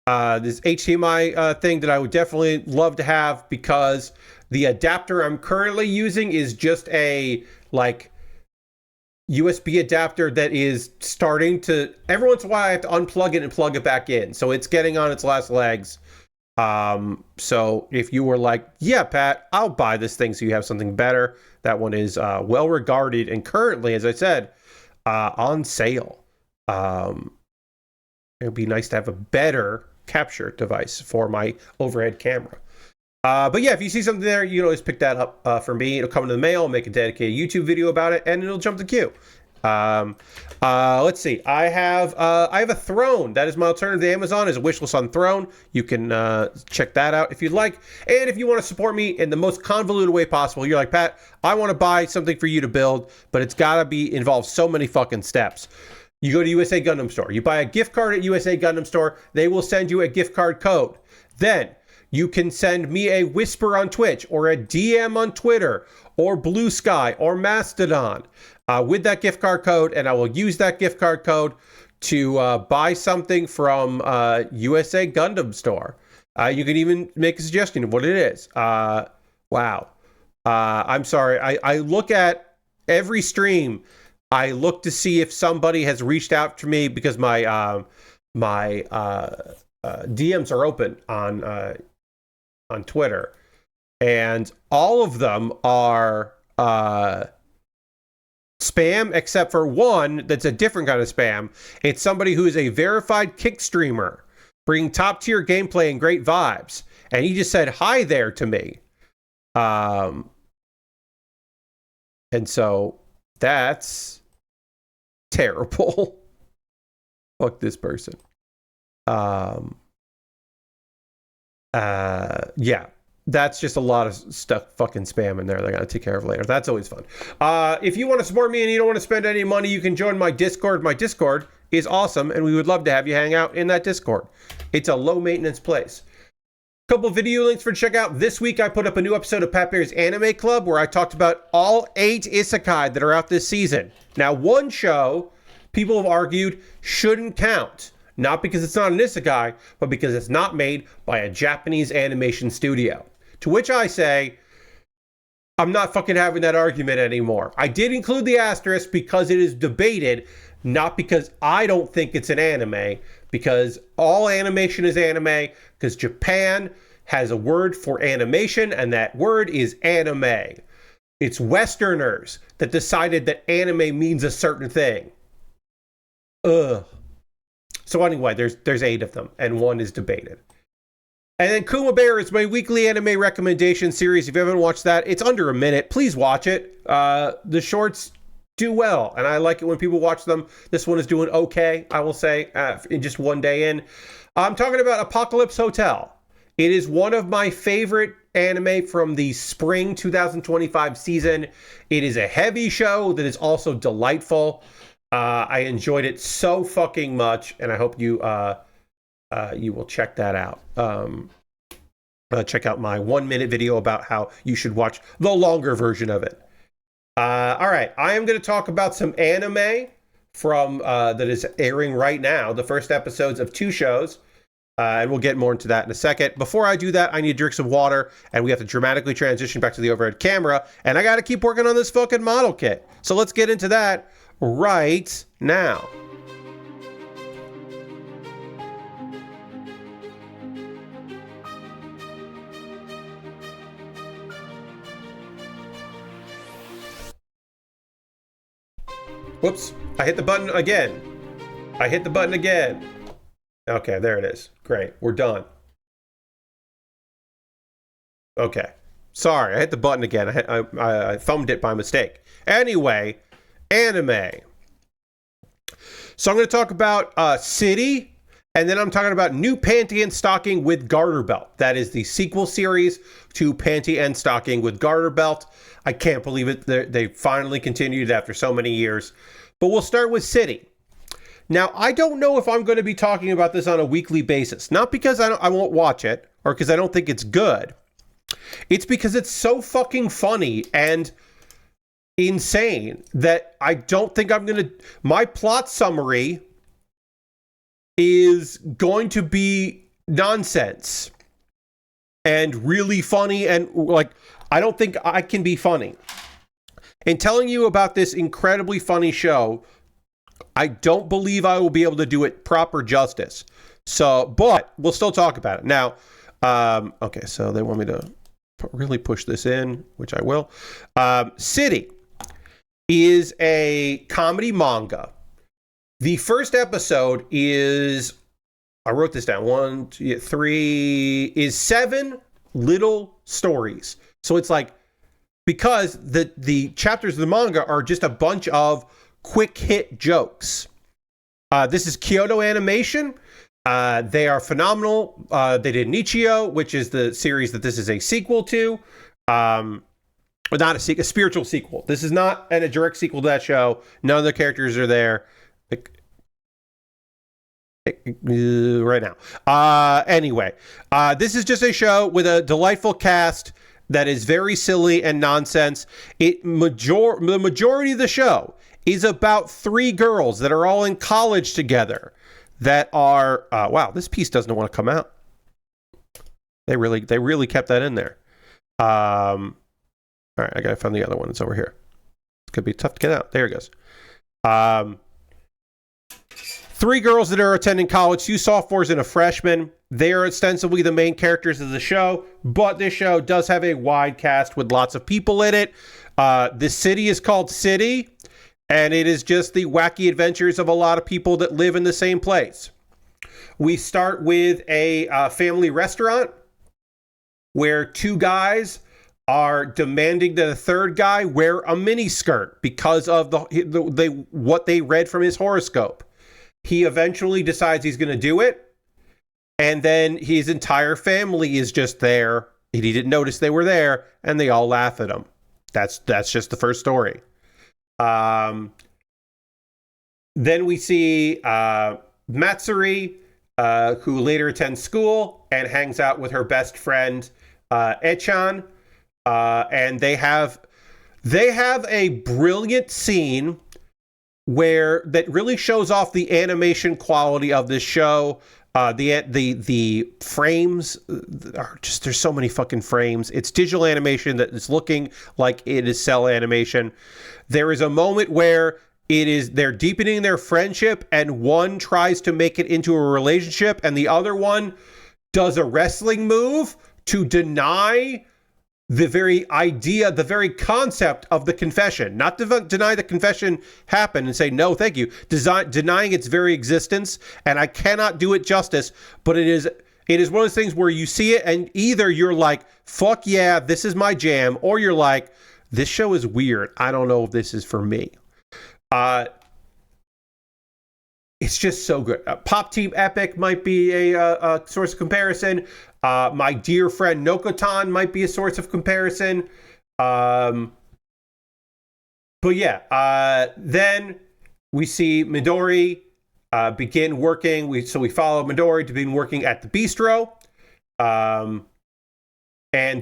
this HDMI thing that I would definitely love to have, because the adapter I'm currently using is just a like USB adapter that is starting to, every once in a while I have to unplug it and plug it back in. So it's getting on its last legs. So if you were like, yeah, Pat, I'll buy this thing so you have something better, that one is well regarded and currently, as I said, on sale. It would be nice to have a better capture device for my overhead camera. But yeah, if you see something there, you can always pick that up for me. It'll come in the mail, make a dedicated YouTube video about it, and it'll jump the queue. Let's see. I have a throne. That is my alternative to Amazon, is a wishlist on throne. You can check that out if you'd like. And if you want to support me in the most convoluted way possible, you're like, Pat, I want to buy something for you to build, but it's got to be involve so many fucking steps. You go to USA Gundam Store. You buy a gift card at USA Gundam Store. They will send you a gift card code. Then you can send me a whisper on Twitch or a DM on Twitter or Blue Sky or Mastodon with that gift card code, and I will use that gift card code to buy something from USA Gundam Store. You can even make a suggestion of what it is. Wow. I'm sorry. I look at every stream. I look to see if somebody has reached out to me, because my DMs are open on Twitter, and all of them are spam, except for one that's a different kind of spam. It's somebody who is a verified kick streamer, bringing top tier gameplay and great vibes, and he just said hi there to me. And so that's terrible. Fuck this person. Yeah, that's just a lot of stuff, fucking spam in there that I gotta take care of later. That's always fun. If you want to support me and you don't want to spend any money, you can join my Discord. My Discord is awesome, and we would love to have you hang out in that Discord. It's a low maintenance place. Couple video links for check out. This week I put up a new episode of Pat Baer's Anime Club, where I talked about all 8 isekai that are out this season. Now, one show people have argued shouldn't count. Not because it's not an isekai, but because it's not made by a Japanese animation studio. To which I say, I'm not fucking having that argument anymore. I did include the asterisk because it is debated, not because I don't think it's an anime, because all animation is anime, because Japan has a word for animation, and that word is anime. It's Westerners that decided that anime means a certain thing. Ugh. So anyway, there's 8 of them, and one is debated. And then Kuma Baer is my weekly anime recommendation series. If you haven't watched that, it's under a minute. Please watch it. The shorts do well, and I like it when people watch them. This one is doing okay, I will say, in just one day in. I'm talking about Apocalypse Hotel. It is one of my favorite anime from the spring 2025 season. It is a heavy show that is also delightful. I enjoyed it so fucking much, and I hope you will check that out. Check out my 1-minute video about how you should watch the longer version of it. All right, I am going to talk about some anime from that is airing right now, the first episodes of 2 shows, and we'll get more into that in a second. Before I do that, I need to drink some water, and we have to dramatically transition back to the overhead camera, and I got to keep working on this fucking model kit. So let's get into that right now. Whoops, I hit the button again. Okay, there it is. Great, we're done. Okay, sorry, I hit the button again. I thumbed it by mistake. Anyway, anime. So I'm going to talk about City And then I'm talking about New Panty and Stocking with Garterbelt. That is the sequel series to Panty and Stocking with Garterbelt. I can't believe it. They finally continued after so many years. But we'll start with City. Now, I don't know if I'm going to be talking about this on a weekly basis. Not because I won't watch it or because I don't think it's good. It's because it's so fucking funny and insane that I don't think I'm going to... My plot summary is going to be nonsense and really funny, and like, I don't think I can be funny. In telling you about this incredibly funny show, I don't believe I will be able to do it proper justice. So, but we'll still talk about it. Now, okay, so they want me to really push this in, which I will. City is a comedy manga. The first episode is, I wrote this down, 1, 2, 3, is 7 little stories. So it's like, because the chapters of the manga are just a bunch of quick hit jokes. This is Kyoto Animation. They are phenomenal. They did Nichio, which is the series that this is a sequel to. But not a spiritual sequel. This is not a direct sequel to that show. None of the characters are there right now. Anyway, this is just a show with a delightful cast that is very silly and nonsense. The majority of the show is about 3 girls that are all in college together that are wow, this piece doesn't want to come out. They really kept that in there. All right, I gotta find the other one. It's over here. It's gonna be tough to get out. There it goes. 3 girls that are attending college, 2 sophomores and a freshman. They are ostensibly the main characters of the show, but this show does have a wide cast with lots of people in it. The city is called City, and it is just the wacky adventures of a lot of people that live in the same place. We start with a family restaurant where 2 guys are demanding that a 3rd guy wear a miniskirt because of what they read from his horoscope. He eventually decides he's going to do it, and then his entire family is just there, and he didn't notice they were there, and they all laugh at him. That's just the first story. Then we see Matsuri, who later attends school and hangs out with her best friend Echan, and they have a brilliant scene that really shows off the animation quality of this show. The frames are just, there's so many fucking frames. It's digital animation that is looking like it is cell animation. There is a moment where they're deepening their friendship, and one tries to make it into a relationship, and the other one does a wrestling move to deny the very idea, the very concept of the confession. Not to deny the confession happened and say, no, thank you. Denying its very existence. And I cannot do it justice, but it is one of those things where you see it and either you're like, fuck yeah, this is my jam, or you're like, this show is weird. I don't know if this is for me. It's just so good. Pop Team Epic might be a source of comparison. My dear friend Nokotan might be a source of comparison. But yeah, then we see Midori begin working. We follow Midori to begin working at the bistro. And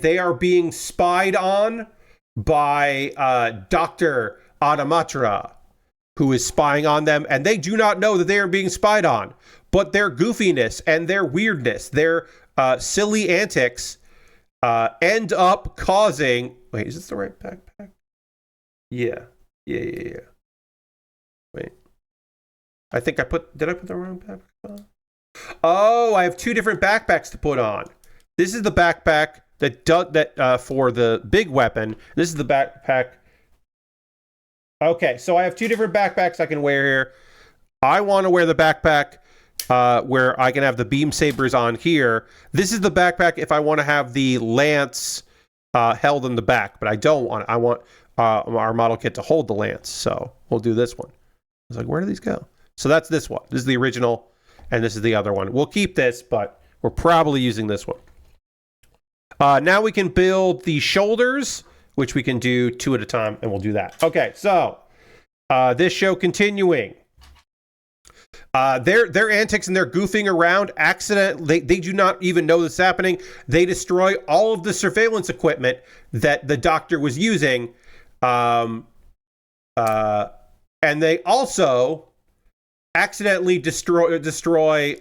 they are being spied on by Dr. Adamatra, who is spying on them, and they do not know that they are being spied on. But their goofiness and their weirdness, their silly antics end up causing... Wait, is this the right backpack? Yeah. Wait. I think did I put the wrong backpack on? Oh, I have 2 different backpacks to put on. This is the backpack that for the big weapon. This is the backpack. Okay, so I have 2 different backpacks I can wear here. I want to wear the backpack where I can have the beam sabers on here. This is the backpack if I want to have the lance held in the back, but I don't want it. I want our model kit to hold the lance, so we'll do this one. I was like, where do these go? So that's this one. This is the original. and this is the other one. We'll keep this, but we're probably using this one. Now we can build the shoulders, which we can do 2 at a time, and we'll do that. Okay, so this show continuing. Their antics and their goofing around accidentally, they do not even know this is happening. They destroy all of the surveillance equipment that the doctor was using. And they also accidentally destroy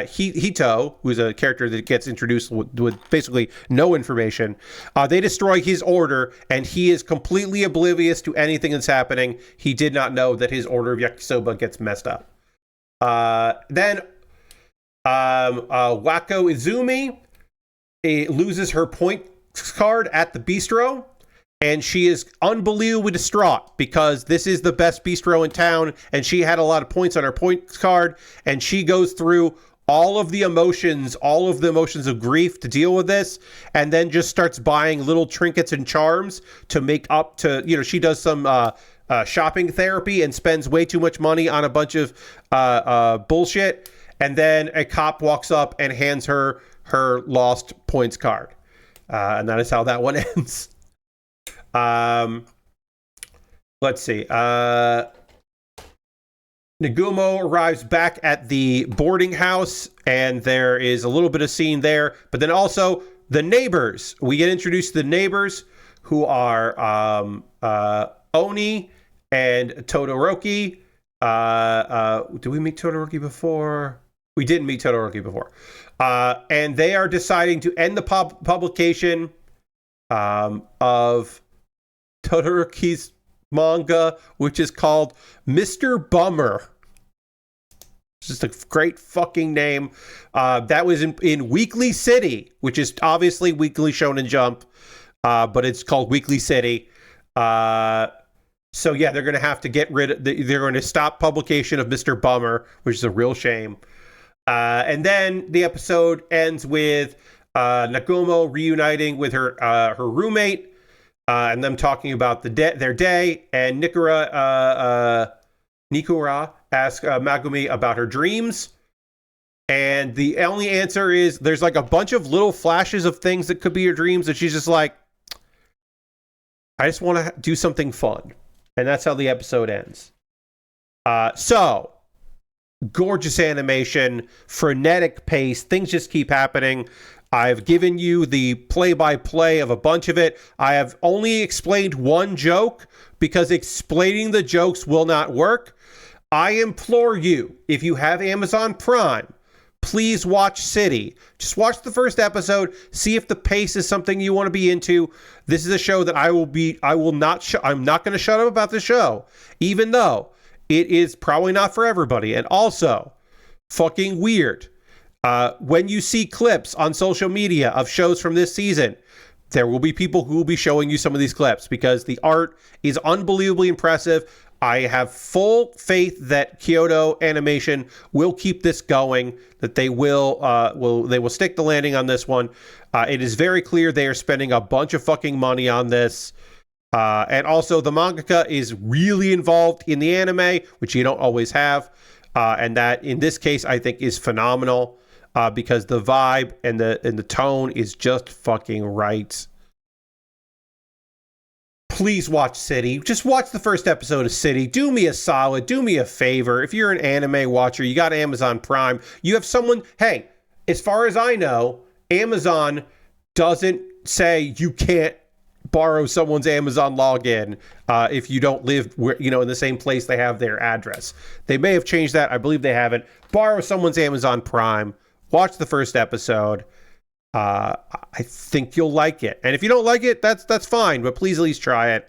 Hito, who's a character that gets introduced with basically no information. They destroy his order, and he is completely oblivious to anything that's happening. He did not know that his order of yakisoba gets messed up. Then Wako Izumi loses her point card at the bistro, and she is unbelievably distraught because this is the best bistro in town, and she had a lot of points on her points card, and she goes through all of the emotions of grief to deal with this, and then just starts buying little trinkets and charms to make up to, she does some shopping therapy and spends way too much money on a bunch of bullshit, and then a cop walks up and hands her lost points card, and that is how that one ends. Let's see. Nagumo arrives back at the boarding house, and there is a little bit of scene there, but then also the neighbors. We get introduced to the neighbors, who are Oni and Todoroki. Did we meet Todoroki before? We didn't meet Todoroki before. And they are deciding to end the publication of Todoroki's manga, which is called Mr. Bummer. It's just a great fucking name. That was in Weekly City, which is obviously Weekly Shonen Jump, but it's called Weekly City. So yeah, they're going to have to get rid of, they're going to stop publication of Mr. Bummer, which is a real shame. And then the episode ends with Nagumo reuniting with her roommate, and them talking about their day, and Nikura asks Megumi about her dreams, and the only answer is there's like a bunch of little flashes of things that could be your dreams, and she's just like, I just want to do something fun. And that's how the episode ends. So, gorgeous animation, frenetic pace, things just keep happening. I've given you the play-by-play of a bunch of it. I have only explained one joke because explaining the jokes will not work. I implore you, if you have Amazon Prime, please watch City. Just watch the first episode, see if the pace is something you want to be into. This is a show that I'm not going to shut up about the show, even though it is probably not for everybody. And also, fucking weird. When you see clips on social media of shows from this season, there will be people who will be showing you some of these clips because the art is unbelievably impressive. I have full faith that Kyoto Animation will keep this going, that they will stick the landing on this one. It is very clear they are spending a bunch of fucking money on this. And also the mangaka is really involved in the anime, which you don't always have. And that in this case, I think is phenomenal. Because the vibe and the tone is just fucking right. Please watch City. Just watch the first episode of City. Do me a solid. Do me a favor. If you're an anime watcher, you got Amazon Prime. You have someone. Hey, as far as I know, Amazon doesn't say you can't borrow someone's Amazon login if you don't live in the same place they have their address. They may have changed that. I believe they haven't. Borrow someone's Amazon Prime. Watch the first episode. I think you'll like it. And if you don't like it, that's fine. But please at least try it.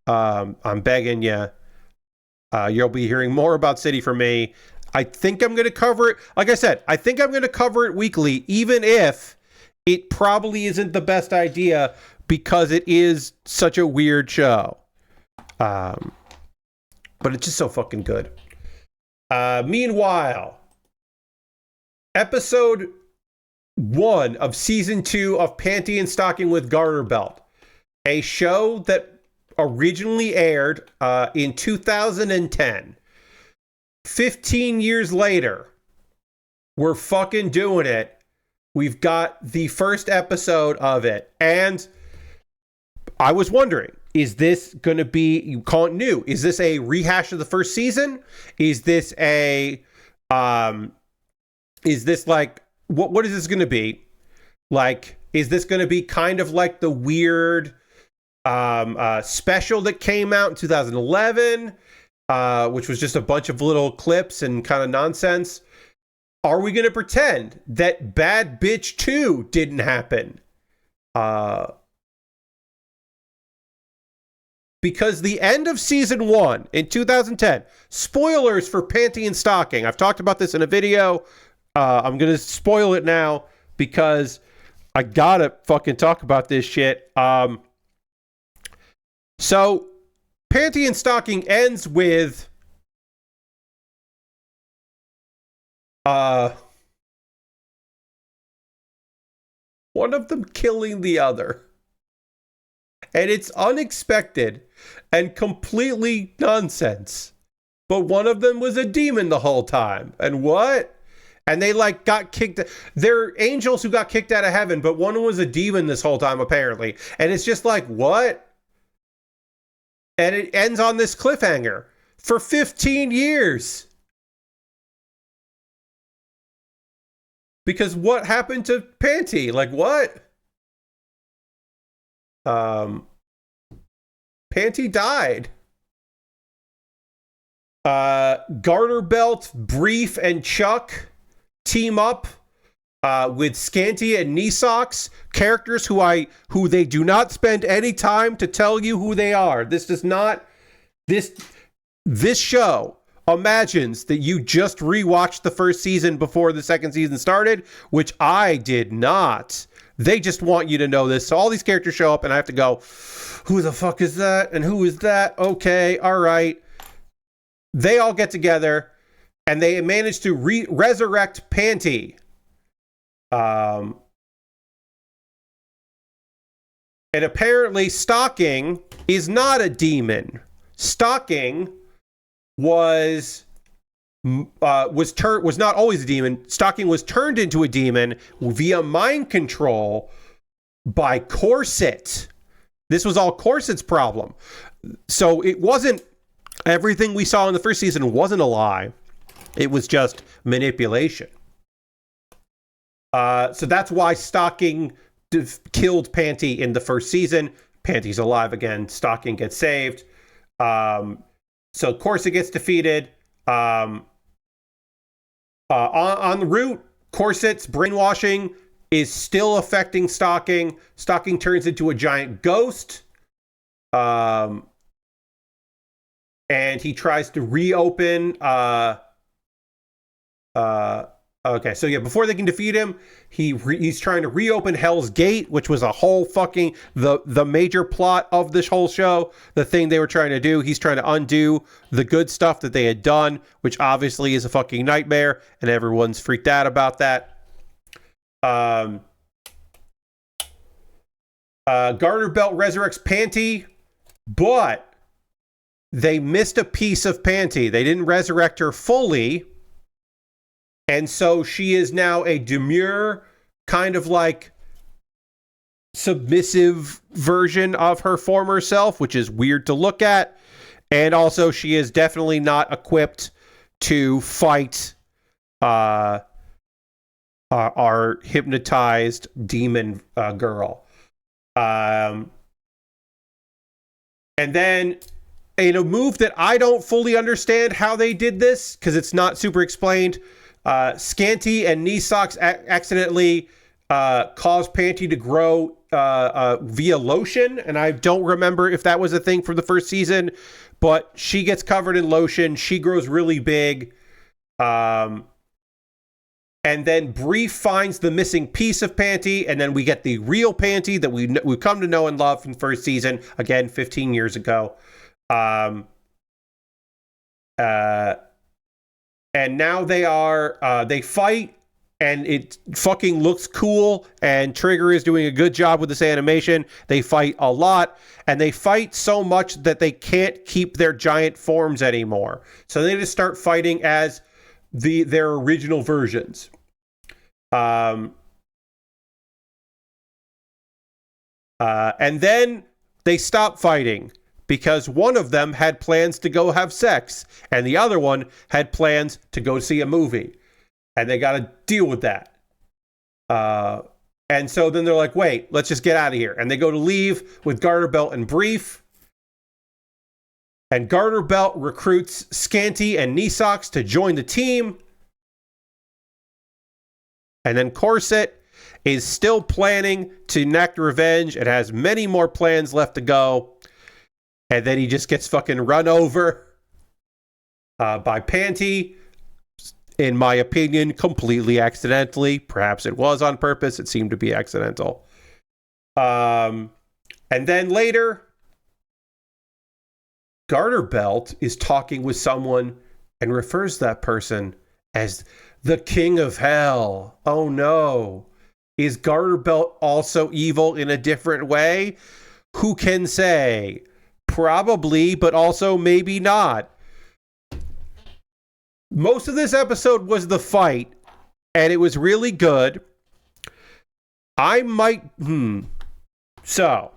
I'm begging you. You'll be hearing more about City from me. I think I'm going to cover it. Like I said, I think I'm going to cover it weekly, even if it probably isn't the best idea because it is such a weird show. But it's just so fucking good. Meanwhile, Episode 1 of Season 2 of Panty Stocking with Garterbelt, a show that originally aired in 2010. 15 years later, we're fucking doing it. We've got the first episode of it. And I was wondering, is this going to be, you call it new? Is this a rehash of the first season? Is this like, what is this going to be? Like, is this going to be kind of like the weird special that came out in 2011, which was just a bunch of little clips and kind of nonsense? Are we going to pretend that Bad Bitch 2 didn't happen? Because the end of season 1 in 2010, spoilers for Panty Stocking. I've talked about this in a video. I'm going to spoil it now because I gotta fucking talk about this shit. So, Panty Stocking ends with one of them killing the other. And it's unexpected and completely nonsense. But one of them was a demon the whole time. And what? And they like got kicked. They're angels who got kicked out of heaven, but one was a demon this whole time, apparently. And it's just like, what? And it ends on this cliffhanger for 15 years. Because what happened to Panty? Like, what? Panty died. Garterbelt, Brief, and Chuck team up with Scanty and Knee-Socks, characters who they do not spend any time to tell you who they are. This show imagines that you just rewatched the first season before the second season started, which I did not. They just want you to know this. So all these characters show up and I have to go, who the fuck is that? And who is that? Okay, all right. They all get together and they manage to resurrect Panty. And apparently Stocking is not a demon. Stocking was not always a demon. Stocking was turned into a demon via mind control by Corset. This was all Corset's problem. So it wasn't everything we saw in the first season wasn't a lie. It was just manipulation. So that's why Stocking killed Panty in the first season. Panty's alive again. Stocking gets saved. So Corset gets defeated. On the route, Corset's brainwashing is still affecting Stocking. Stocking turns into a giant ghost. And he tries to reopen. Okay, so yeah, before they can defeat him, he's trying to reopen Hell's Gate, which was a whole fucking the major plot of this whole show. The thing they were trying to do, he's trying to undo the good stuff that they had done, which obviously is a fucking nightmare, and everyone's freaked out about that. Garterbelt resurrects Panty, but they missed a piece of Panty. They didn't resurrect her fully. And so she is now a demure, kind of like submissive version of her former self, which is weird to look at. And also she is definitely not equipped to fight our hypnotized demon girl. And then in a move that I don't fully understand how they did this, because it's not super explained, Scanty and Knee-Socks accidentally caused Panty to grow via lotion, and I don't remember if that was a thing for the first season, but she gets covered in lotion. She grows really big. And then Brief finds the missing piece of Panty, and then we get the real Panty that we've come to know and love from the first season, again, 15 years ago. And now they fight, and it fucking looks cool, and Trigger is doing a good job with this animation. They fight a lot, and they fight so much that they can't keep their giant forms anymore. So they just start fighting as their original versions. And then they stop fighting because one of them had plans to go have sex, and the other one had plans to go see a movie. And they got to deal with that. And so then they're like, wait, let's just get out of here. And they go to leave with Garterbelt and Brief. And Garterbelt recruits Scanty and Kneesocks to join the team. And then Corset is still planning to enact revenge. It has many more plans left to go. And then he just gets fucking run over by Panty. In my opinion, completely accidentally. Perhaps it was on purpose. It seemed to be accidental. And then later, Garterbelt is talking with someone and refers to that person as the King of Hell. Oh no. Is Garterbelt also evil in a different way? Who can say? Probably, but also maybe not. Most of this episode was the fight, and it was really good. I might... So.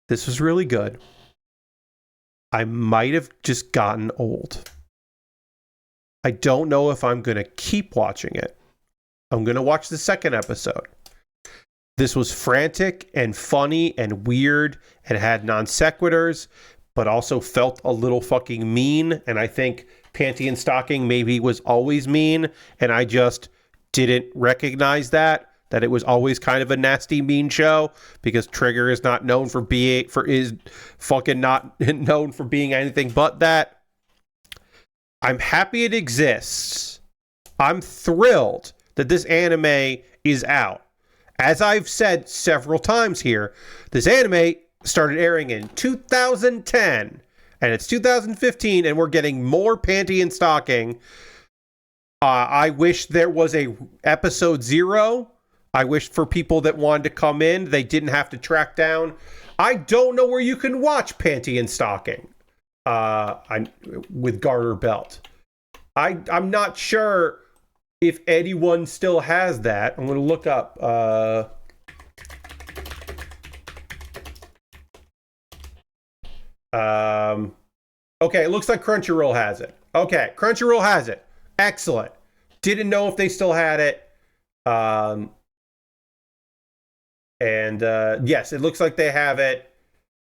This was really good. I might have just gotten old. I don't know if I'm going to keep watching it. I'm going to watch the second episode. This was frantic and funny and weird and had non sequiturs, but also felt a little fucking mean. And I think Panty Stocking maybe was always mean, and I just didn't recognize that it was always kind of a nasty, mean show, because Trigger is not known for being, not known for being anything but that. I'm happy it exists. I'm thrilled that this anime is out. As I've said several times here, this anime started airing in 2010, and it's 2015, and we're getting more Panty Stocking. I wish there was a episode 0. I wish for people that wanted to come in, they didn't have to track down. I don't know where you can watch Panty Stocking with Garterbelt. I'm not sure if anyone still has that. I'm going to look up. Okay, it looks like Crunchyroll has it. Okay, Crunchyroll has it. Excellent. Didn't know if they still had it. Yes, it looks like they have it.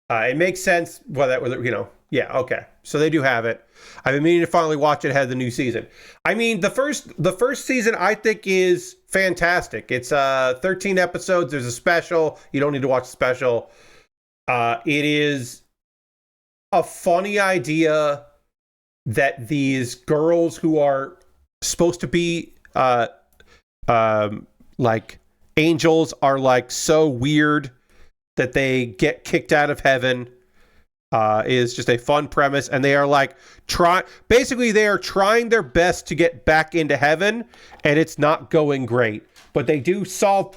It makes sense. Well, yeah, okay. So they do have it. I've been meaning to finally watch it ahead of the new season. I mean, the first season I think is fantastic. It's 13 episodes. There's a special. You don't need to watch the special. It is a funny idea that these girls who are supposed to be like angels are like so weird that they get kicked out of heaven. Is just a fun premise, and they are like they are trying their best to get back into heaven, and it's not going great. But they solve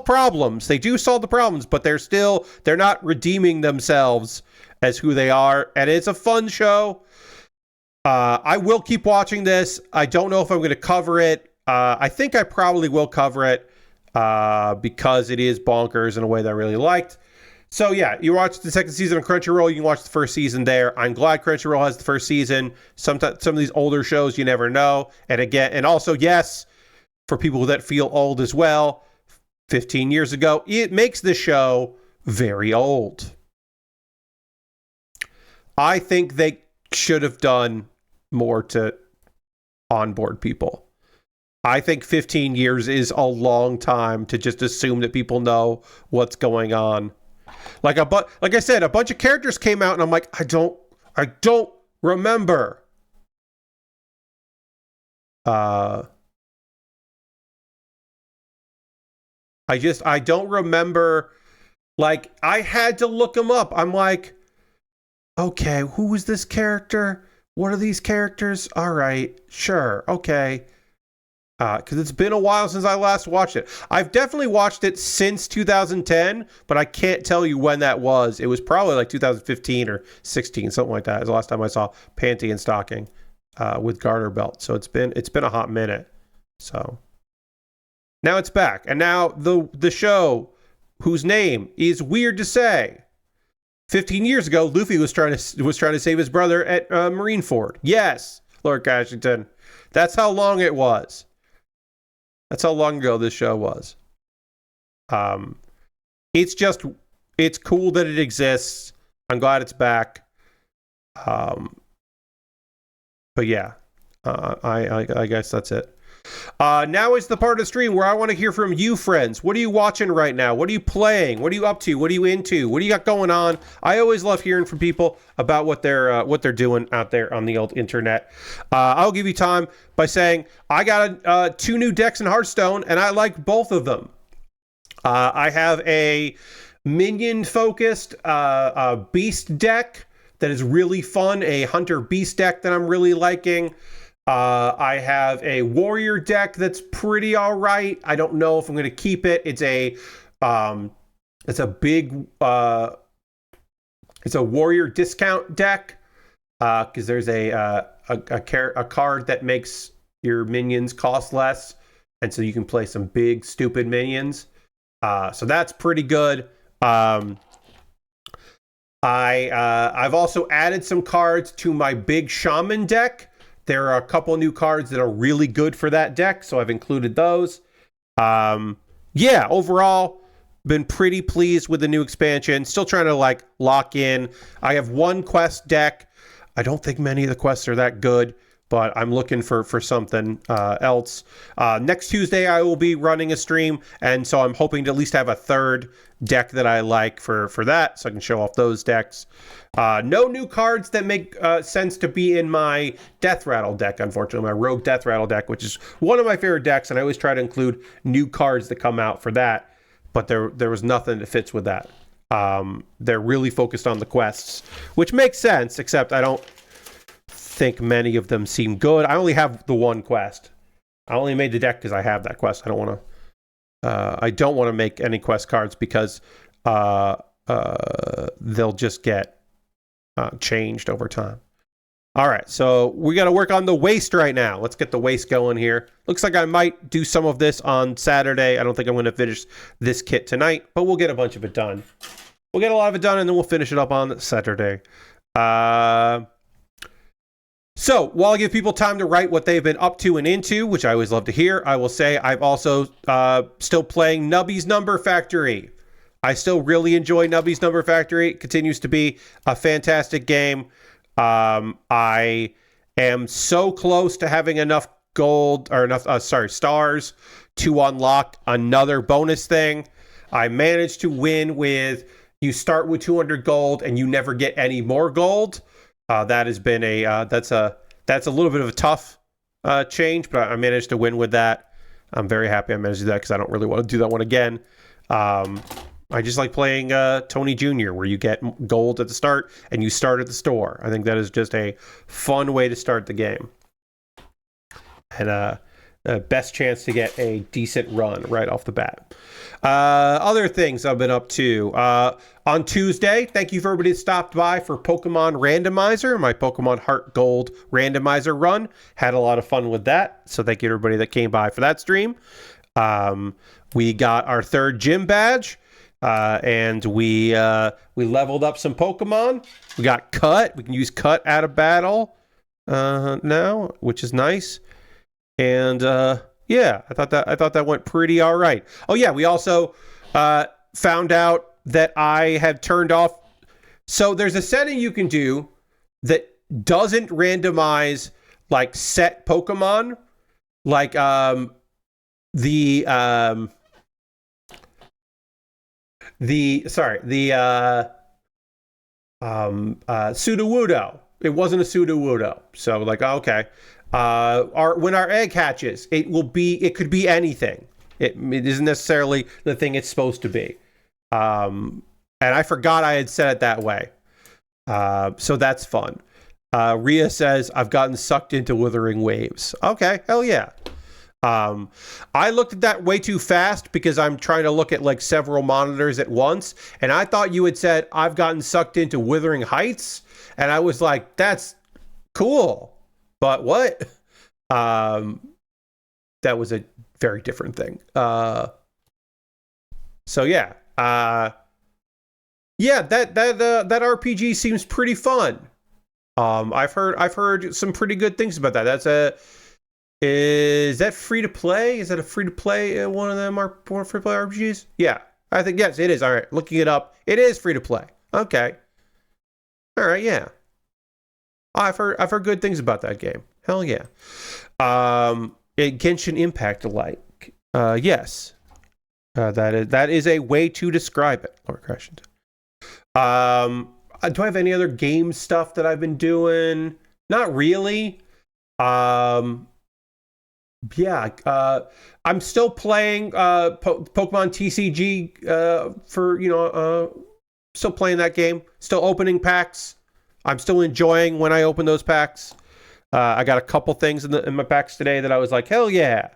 problems. They do solve the problems, but they're not redeeming themselves as who they are, and it's a fun show. I will keep watching this. I don't know if I'm going to cover it. I think I probably will cover it because it is bonkers in a way that I really liked. So yeah, you watch the second season on Crunchyroll, you can watch the first season there. I'm glad Crunchyroll has the first season. Some of these older shows, you never know. And also, yes, for people that feel old as well, 15 years ago, it makes the show very old. I think they should have done more to onboard people. I think 15 years is a long time to just assume that people know what's going on. Like I said, a bunch of characters came out, and I'm like, I don't remember. I don't remember. Like, I had to look them up. I'm like, okay, who was this character? what are these characters? All right, sure, okay. Because it's been a while since I last watched it. I've definitely watched it since 2010, but I can't tell you when that was. It was probably like 2015 or 16, something like that. It was the last time I saw Panty and Stocking with Garterbelt. So it's been a hot minute. So now it's back, and now the show, whose name is weird to say. 15 years ago, Luffy was trying to save his brother at Marineford. Yes, Lord Cashington. That's how long it was. That's how long ago this show was. It's cool that it exists. I'm glad it's back. But yeah, I guess that's it. Now is the part of the stream where I want to hear from you, friends. What are you watching right now? What are you playing? What are you up to? What are you into? What do you got going on? I always love hearing from people about what they're doing out there on the old internet. I'll give you time by saying I got 2 new decks in Hearthstone, and I like both of them. I have a minion-focused beast deck that is really fun, a hunter beast deck that I'm really liking. I have a warrior deck that's pretty all right. I don't know if I'm going to keep it. It's a warrior discount deck because there's a card that makes your minions cost less, and so you can play some big stupid minions. So that's pretty good. I've also added some cards to my big shaman deck. There are a couple new cards that are really good for that deck, so I've included those. Overall, been pretty pleased with the new expansion. Still trying to lock in. I have 1 quest deck. I don't think many of the quests are that good, but I'm looking for something else. Next Tuesday, I will be running a stream, and so I'm hoping to at least have a 3rd deck that I like for that, so I can show off those decks. No new cards that make sense to be in my Death Rattle deck, unfortunately. My Rogue Death Rattle deck, which is one of my favorite decks, and I always try to include new cards that come out for that, but there was nothing that fits with that. They're really focused on the quests, which makes sense, except I don't think many of them seem good. I only have the 1 quest. I only made the deck because I have that quest. I don't want to make any quest cards because they'll just get changed over time. All right, so we got to work on the waist right now. Let's get the waist going here. Looks like I might do some of this on Saturday. I don't think I'm going to finish this kit tonight, but we'll get a bunch of it done. We'll get a lot of it done, and then we'll finish it up on Saturday. So while I give people time to write what they've been up to and into, which I always love to hear, I will say I'm also still playing Nubby's Number Factory. I still really enjoy Nubby's Number Factory. It continues to be a fantastic game. I am so close to having enough stars to unlock another bonus thing. I managed to win with you start with 200 gold and you never get any more gold. That has been that's a little bit of a tough change, but I managed to win with that. I'm very happy I managed to do that because I don't really want to do that one again. I just like playing Tony Jr., where you get gold at the start and you start at the store. I think that is just a fun way to start the game. And best chance to get a decent run right off the bat. Other things I've been up to. On Tuesday, thank you for everybody that stopped by for Pokemon Randomizer, my Pokemon Heart Gold Randomizer run. Had a lot of fun with that, so thank you to everybody that came by for that stream. We got our 3rd gym badge. And we leveled up some Pokemon. We got Cut. We can use Cut out of battle now, which is nice. And I thought that went pretty all right. Oh yeah, we also found out that I had turned off. So there's a setting you can do that doesn't randomize set Pokemon, Sudowoodo. It wasn't a Sudowoodo. So okay. When our egg hatches, it could be anything. It isn't necessarily the thing it's supposed to be. And I forgot I had said it that way. So that's fun. Rhea says, I've gotten sucked into Wuthering Waves. Okay, hell yeah. I looked at that way too fast because I'm trying to look at like several monitors at once, and I thought you had said I've gotten sucked into Wuthering Heights, and I was like, that's cool, but what? That was a very different thing. So yeah, yeah, that RPG seems pretty fun. I've heard some pretty good things about that. Is that free to play? Is that a free to play one of them are free to play RPGs? Yeah, I think yes, it is. All right, looking it up, it is free to play. Okay, all right, yeah. I've heard good things about that game. Hell yeah. Genshin Impact like. Yes. That is a way to describe it. Lord Crescent. Do I have any other game stuff that I've been doing? Not really. Yeah, I'm still playing Pokemon TCG for still playing that game. Still opening packs. I'm still enjoying when I open those packs. I got a couple things in my packs today that I was like, hell yeah.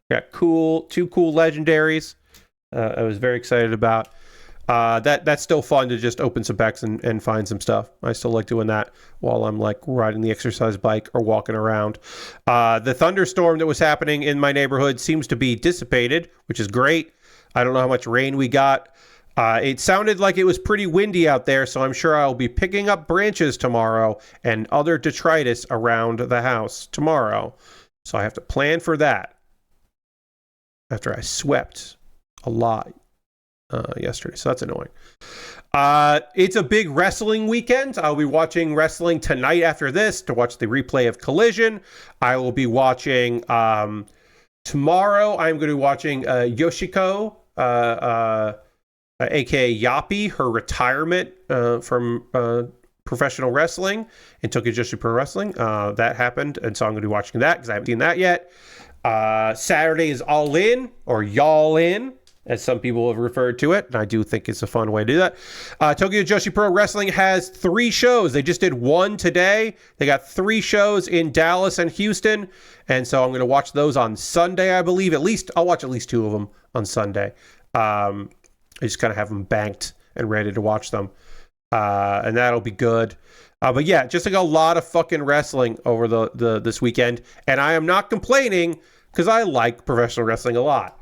Got two cool legendaries. I was very excited about. That's still fun to just open some packs and find some stuff. I still like doing that while I'm like riding the exercise bike or walking around. The thunderstorm that was happening in my neighborhood seems to be dissipated, which is great. I don't know how much rain we got. It sounded like it was pretty windy out there, so I'm sure I'll be picking up branches tomorrow and other detritus around the house tomorrow. So I have to plan for that after I swept a lot yesterday, so that's annoying. It's a big wrestling weekend. I'll be watching wrestling tonight after this to watch the replay of Collision. I will be watching tomorrow. I'm going to be watching Yoshiko, aka Yappy, her retirement from professional wrestling in Tokyo Joshi Pro Wrestling. That happened, and so I'm going to be watching that because I haven't seen that yet. Saturday is All In, or Y'all In, as some people have referred to it, and I do think it's a fun way to do that. Tokyo Joshi Pro Wrestling has 3 shows. They just did one today. They got 3 shows in Dallas and Houston, and so I'm going to watch those on Sunday, I believe. I'll watch at least 2 of them on Sunday. I just kind of have them banked and ready to watch them, and that'll be good. But yeah, just like a lot of fucking wrestling over this weekend, and I am not complaining because I like professional wrestling a lot.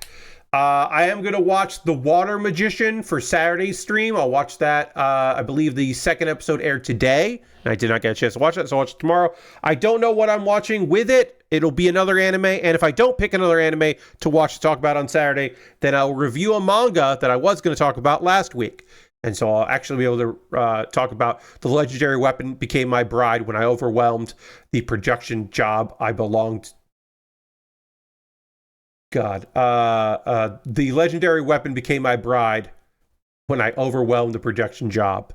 I am going to watch The Water Magician for Saturday's stream. I'll watch that. I believe the second episode aired today, and I did not get a chance to watch it, so I'll watch it tomorrow. I don't know what I'm watching with it. It'll be another anime, and if I don't pick another anime to watch to talk about on Saturday, then I'll review a manga that I was going to talk about last week. And so I'll actually be able to talk about The Legendary Weapon Became My Bride when I overwhelmed the production job I belonged to. The Legendary Weapon Became My Bride when I overwhelmed the production job.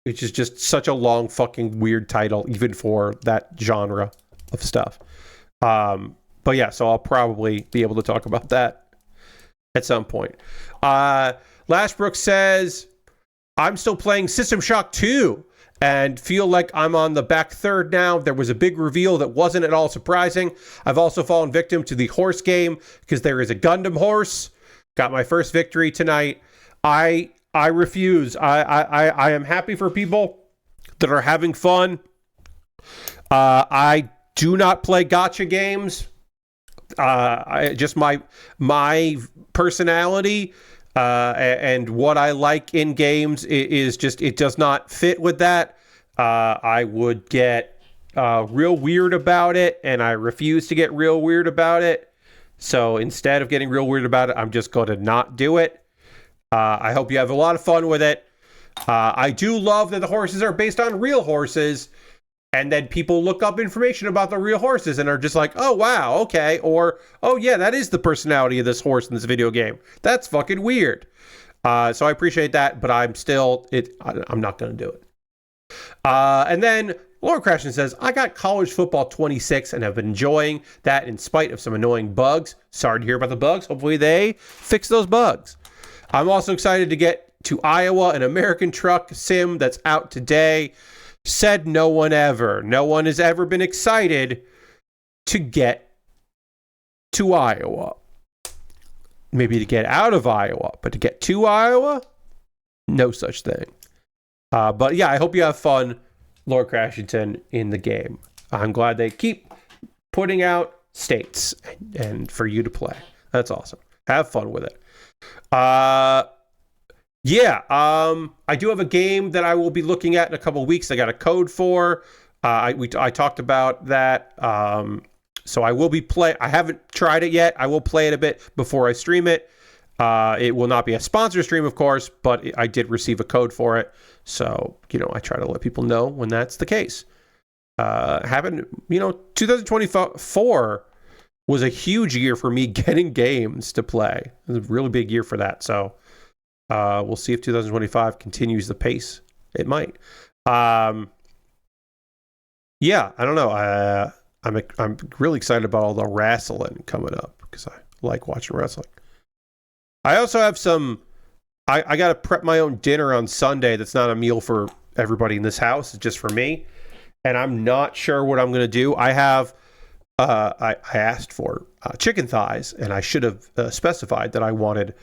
Which is just such a long fucking weird title, even for that genre of stuff. But yeah, so I'll probably be able to talk about that at some point. Lashbrook says, I'm still playing System Shock 2 and feel like I'm on the back third now. There was a big reveal that wasn't at all surprising. I've also fallen victim to the horse game because there is a Gundam horse. Got my first victory tonight. I refuse. I am happy for people that are having fun. I do not play gacha games. Just my personality and what I like in games is just, it does not fit with that. I would get real weird about it, and I refuse to get real weird about it. So instead of getting real weird about it, I'm just going to not do it. I hope you have a lot of fun with it. I do love that the horses are based on real horses, and then people look up information about the real horses and are just like, oh, wow, okay. Or, oh, yeah, that is the personality of this horse in this video game. That's fucking weird. So I appreciate that, but I'm not going to do it. And then Lord Crashing says, I got College Football 26 and have been enjoying that in spite of some annoying bugs. Sorry to hear about the bugs. Hopefully they fix those bugs. I'm also excited to get to Iowa, an American truck sim that's out today. Said no one ever. No one has ever been excited to get to Iowa. Maybe to get out of Iowa, but to get to Iowa, no such thing. But yeah, I hope you have fun, Lord Crashington, in the game. I'm glad they keep putting out states and for you to play. That's awesome. Have fun with it. I do have a game that I will be looking at in a couple of weeks. I got a code for. I talked about that. So I will be I haven't tried it yet. I will play it a bit before I stream it. It will not be a sponsor stream, of course, but I did receive a code for it. So, I try to let people know when that's the case. 2024 was a huge year for me getting games to play. It was a really big year for that. So we'll see if 2025 continues the pace. It might. I don't know. I'm really excited about all the wrestling coming up because I like watching wrestling. I also have I got to prep my own dinner on Sunday. That's not a meal for everybody in this house. It's just for me. And I'm not sure what I'm going to do. I have, I asked for chicken thighs, and I should have specified that I wanted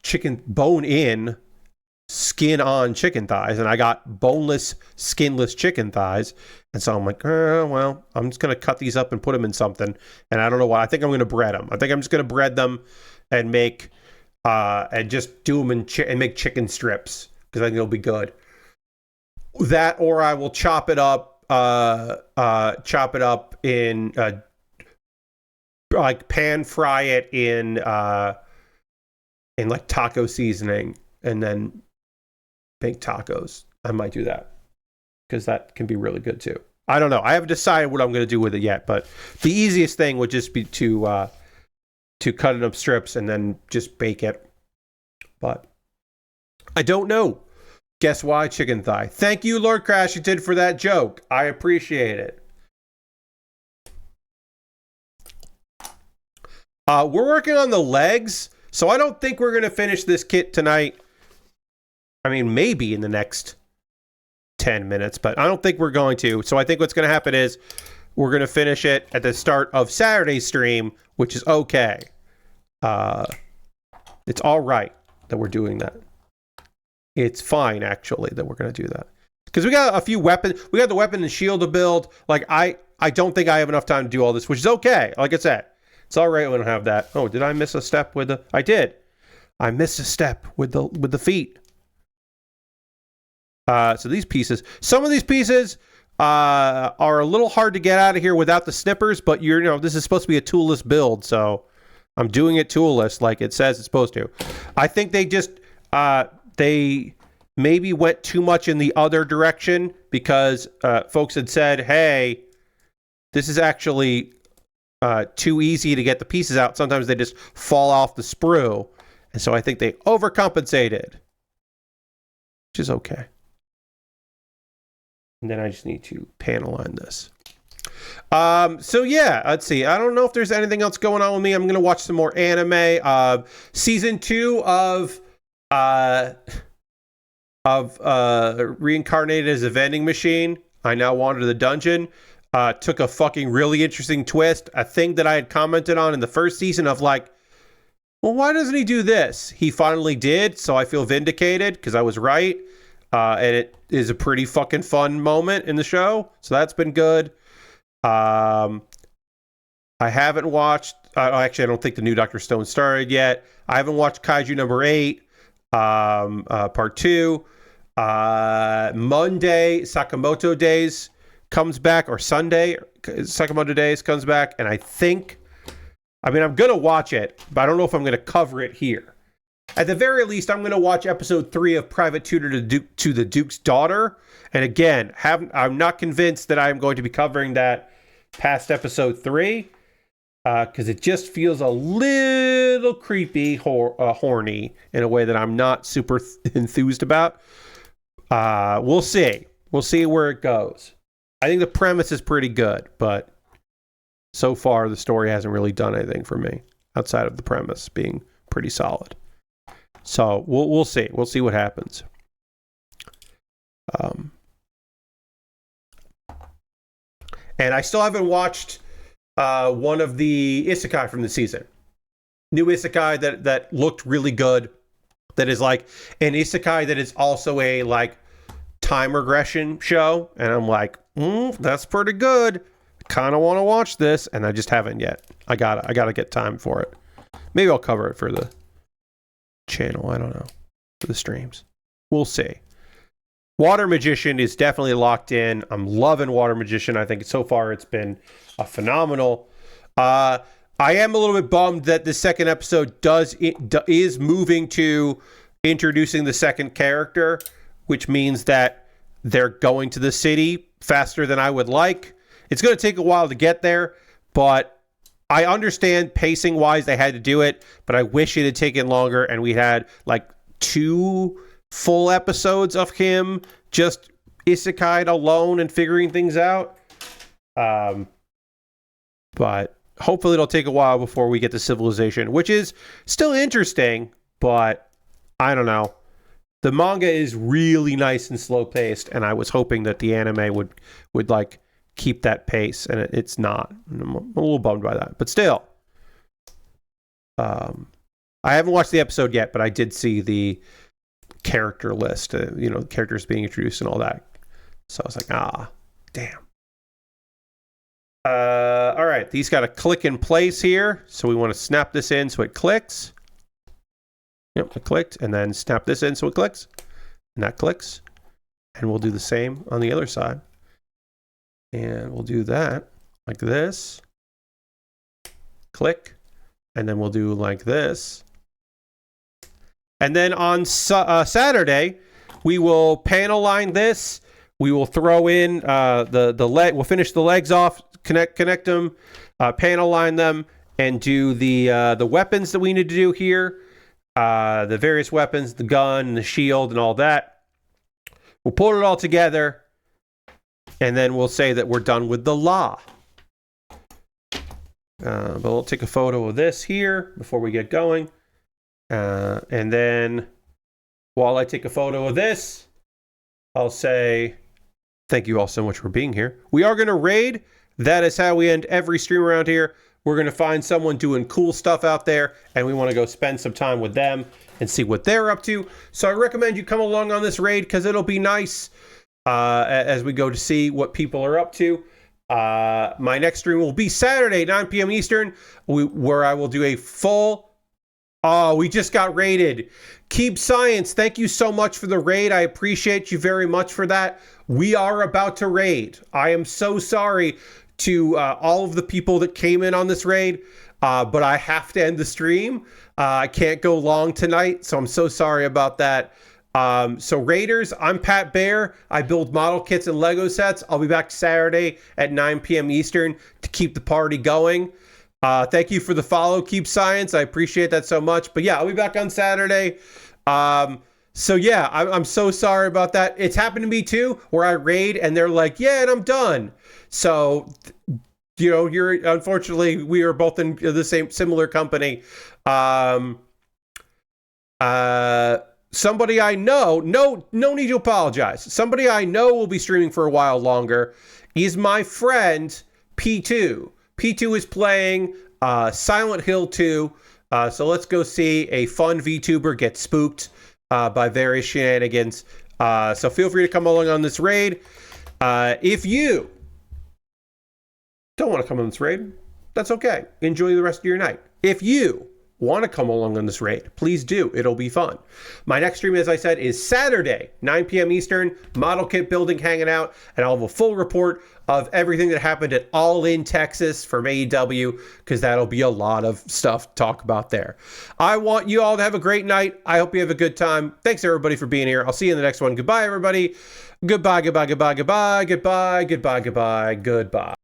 chicken bone-in, skin-on chicken thighs, and I got boneless, skinless chicken thighs. And so I'm like, well, I'm just going to cut these up and put them in something. And I don't know why. I think I'm going to bread them. I think I'm just going to bread them and make, and just do them and make chicken strips, because I think it'll be good. That, or I will chop it up in like pan fry it in like taco seasoning and then make tacos. I might do that because that can be really good too. I don't know. I haven't decided what I'm going to do with it yet, but the easiest thing would just be to cut it up strips and then just bake it. But I don't know. Guess why, chicken thigh? Thank you, Lord Crashington, for that joke. I appreciate it. We're working on the legs, so I don't think we're going to finish this kit tonight. I mean, maybe in the next 10 minutes, but I don't think we're going to. So I think what's going to happen is we're going to finish it at the start of Saturday's stream, which is okay. It's all right that we're doing that. It's fine, actually, that we're going to do that. Because we got a few weapons. We got the weapon and shield to build. Like, I don't think I have enough time to do all this, which is okay. Like I said, it's all right when I don't have that. Oh, did I miss a step with the... I did. I missed a step with the feet. So these pieces... Some of these pieces are a little hard to get out of here without the snippers, but this is supposed to be a toolless build, so I'm doing it toolless like it says it's supposed to. I think they just... they maybe went too much in the other direction because folks had said, hey, this is actually too easy to get the pieces out. Sometimes they just fall off the sprue. And so I think they overcompensated, which is okay. And then I just need to panel line this. So yeah, let's see. I don't know if there's anything else going on with me. I'm going to watch some more anime. Season 2 of Reincarnated as a Vending Machine. I now wander the dungeon. Took a fucking really interesting twist. A thing that I had commented on in the first season of like, well, why doesn't he do this? He finally did, so I feel vindicated because I was right. And it is a pretty fucking fun moment in the show. So that's been good. I haven't watched... actually, I don't think the new Dr. Stone started yet. I haven't watched Kaiju number 8. Part 2. Monday, Sakamoto Days comes back, or Sunday, Sakamoto Days comes back, and I'm gonna watch it, but I don't know if I'm gonna cover it here. At the very least, I'm gonna watch episode 3 of Private Tutor to the Duke's Daughter, and again, I'm not convinced that I'm going to be covering that past episode 3. Because it just feels a little creepy, horny in a way that I'm not super enthused about. We'll see. We'll see where it goes. I think the premise is pretty good, but so far the story hasn't really done anything for me outside of the premise being pretty solid. So we'll see. We'll see what happens. And I still haven't watched one of the isekai from the season. New isekai that looked really good. That is like an isekai that is also a like time regression show. And I'm like, that's pretty good. Kind of want to watch this, and I just haven't yet. I gotta get time for it. Maybe I'll cover it for the channel. I don't know, for the streams. We'll see. Water Magician is definitely locked in. I'm loving Water Magician. I think so far it's been a phenomenal. I am a little bit bummed that the second episode is moving to introducing the second character, which means that they're going to the city faster than I would like. It's going to take a while to get there, but I understand pacing-wise they had to do it, but I wish it had taken longer and we had like 2 full episodes of him just isekai'd alone and figuring things out. But hopefully it'll take a while before we get to Civilization, which is still interesting, but I don't know. The manga is really nice and slow-paced, and I was hoping that the anime would like keep that pace, and it's not. I'm a little bummed by that, but still. I haven't watched the episode yet, but I did see the character list, characters being introduced and all that. So I was like, damn. All right, these got to click in place here. So we want to snap this in so it clicks. Yep, it clicked, and then snap this in so it clicks, and that clicks. And we'll do the same on the other side. And we'll do that like this. Click. And then we'll do like this. And then on Saturday, we will panel line this. We will throw in the leg. We'll finish the legs off, connect them, panel line them, and do the weapons that we need to do here. The various weapons, the gun, the shield, and all that. We'll put it all together, and then we'll say that we're done with the Lah. But we'll take a photo of this here before we get going. And then while I take a photo of this, I'll say thank you all so much for being here. We are going to raid. That is how we end every stream around here. We're going to find someone doing cool stuff out there, and we want to go spend some time with them and see what they're up to. So I recommend you come along on this raid because it'll be nice as we go to see what people are up to. My next stream will be Saturday, 9 p.m. Eastern, where I will do a full... Oh, we just got raided. Keep Science, thank you so much for the raid. I appreciate you very much for that. We are about to raid. I am so sorry to all of the people that came in on this raid, but I have to end the stream. I can't go long tonight, so I'm so sorry about that. So Raiders, I'm Pat Baer. I build model kits and Lego sets. I'll be back Saturday at 9 p.m. Eastern to keep the party going. Thank you for the follow, Keep Science. I appreciate that so much. But yeah, I'll be back on Saturday. So yeah, I'm so sorry about that. It's happened to me too, where I raid and they're like, yeah, and I'm done. So, unfortunately, we are both in the similar company. Somebody I know, no need to apologize. Somebody I know will be streaming for a while longer is my friend P2. P2 is playing Silent Hill 2. So let's go see a fun VTuber get spooked by various shenanigans. So feel free to come along on this raid. If you don't want to come on this raid, that's okay. Enjoy the rest of your night. If you want to come along on this raid, please do. It'll be fun. My next stream, as I said, is Saturday, 9 p.m. Eastern, model kit building, hanging out, and I'll have a full report of everything that happened at All In Texas from AEW, because that'll be a lot of stuff to talk about there. I want you all to have a great night. I hope you have a good time. Thanks, everybody, for being here. I'll see you in the next one. Goodbye, everybody. Goodbye, goodbye, goodbye, goodbye, goodbye, goodbye, goodbye, goodbye.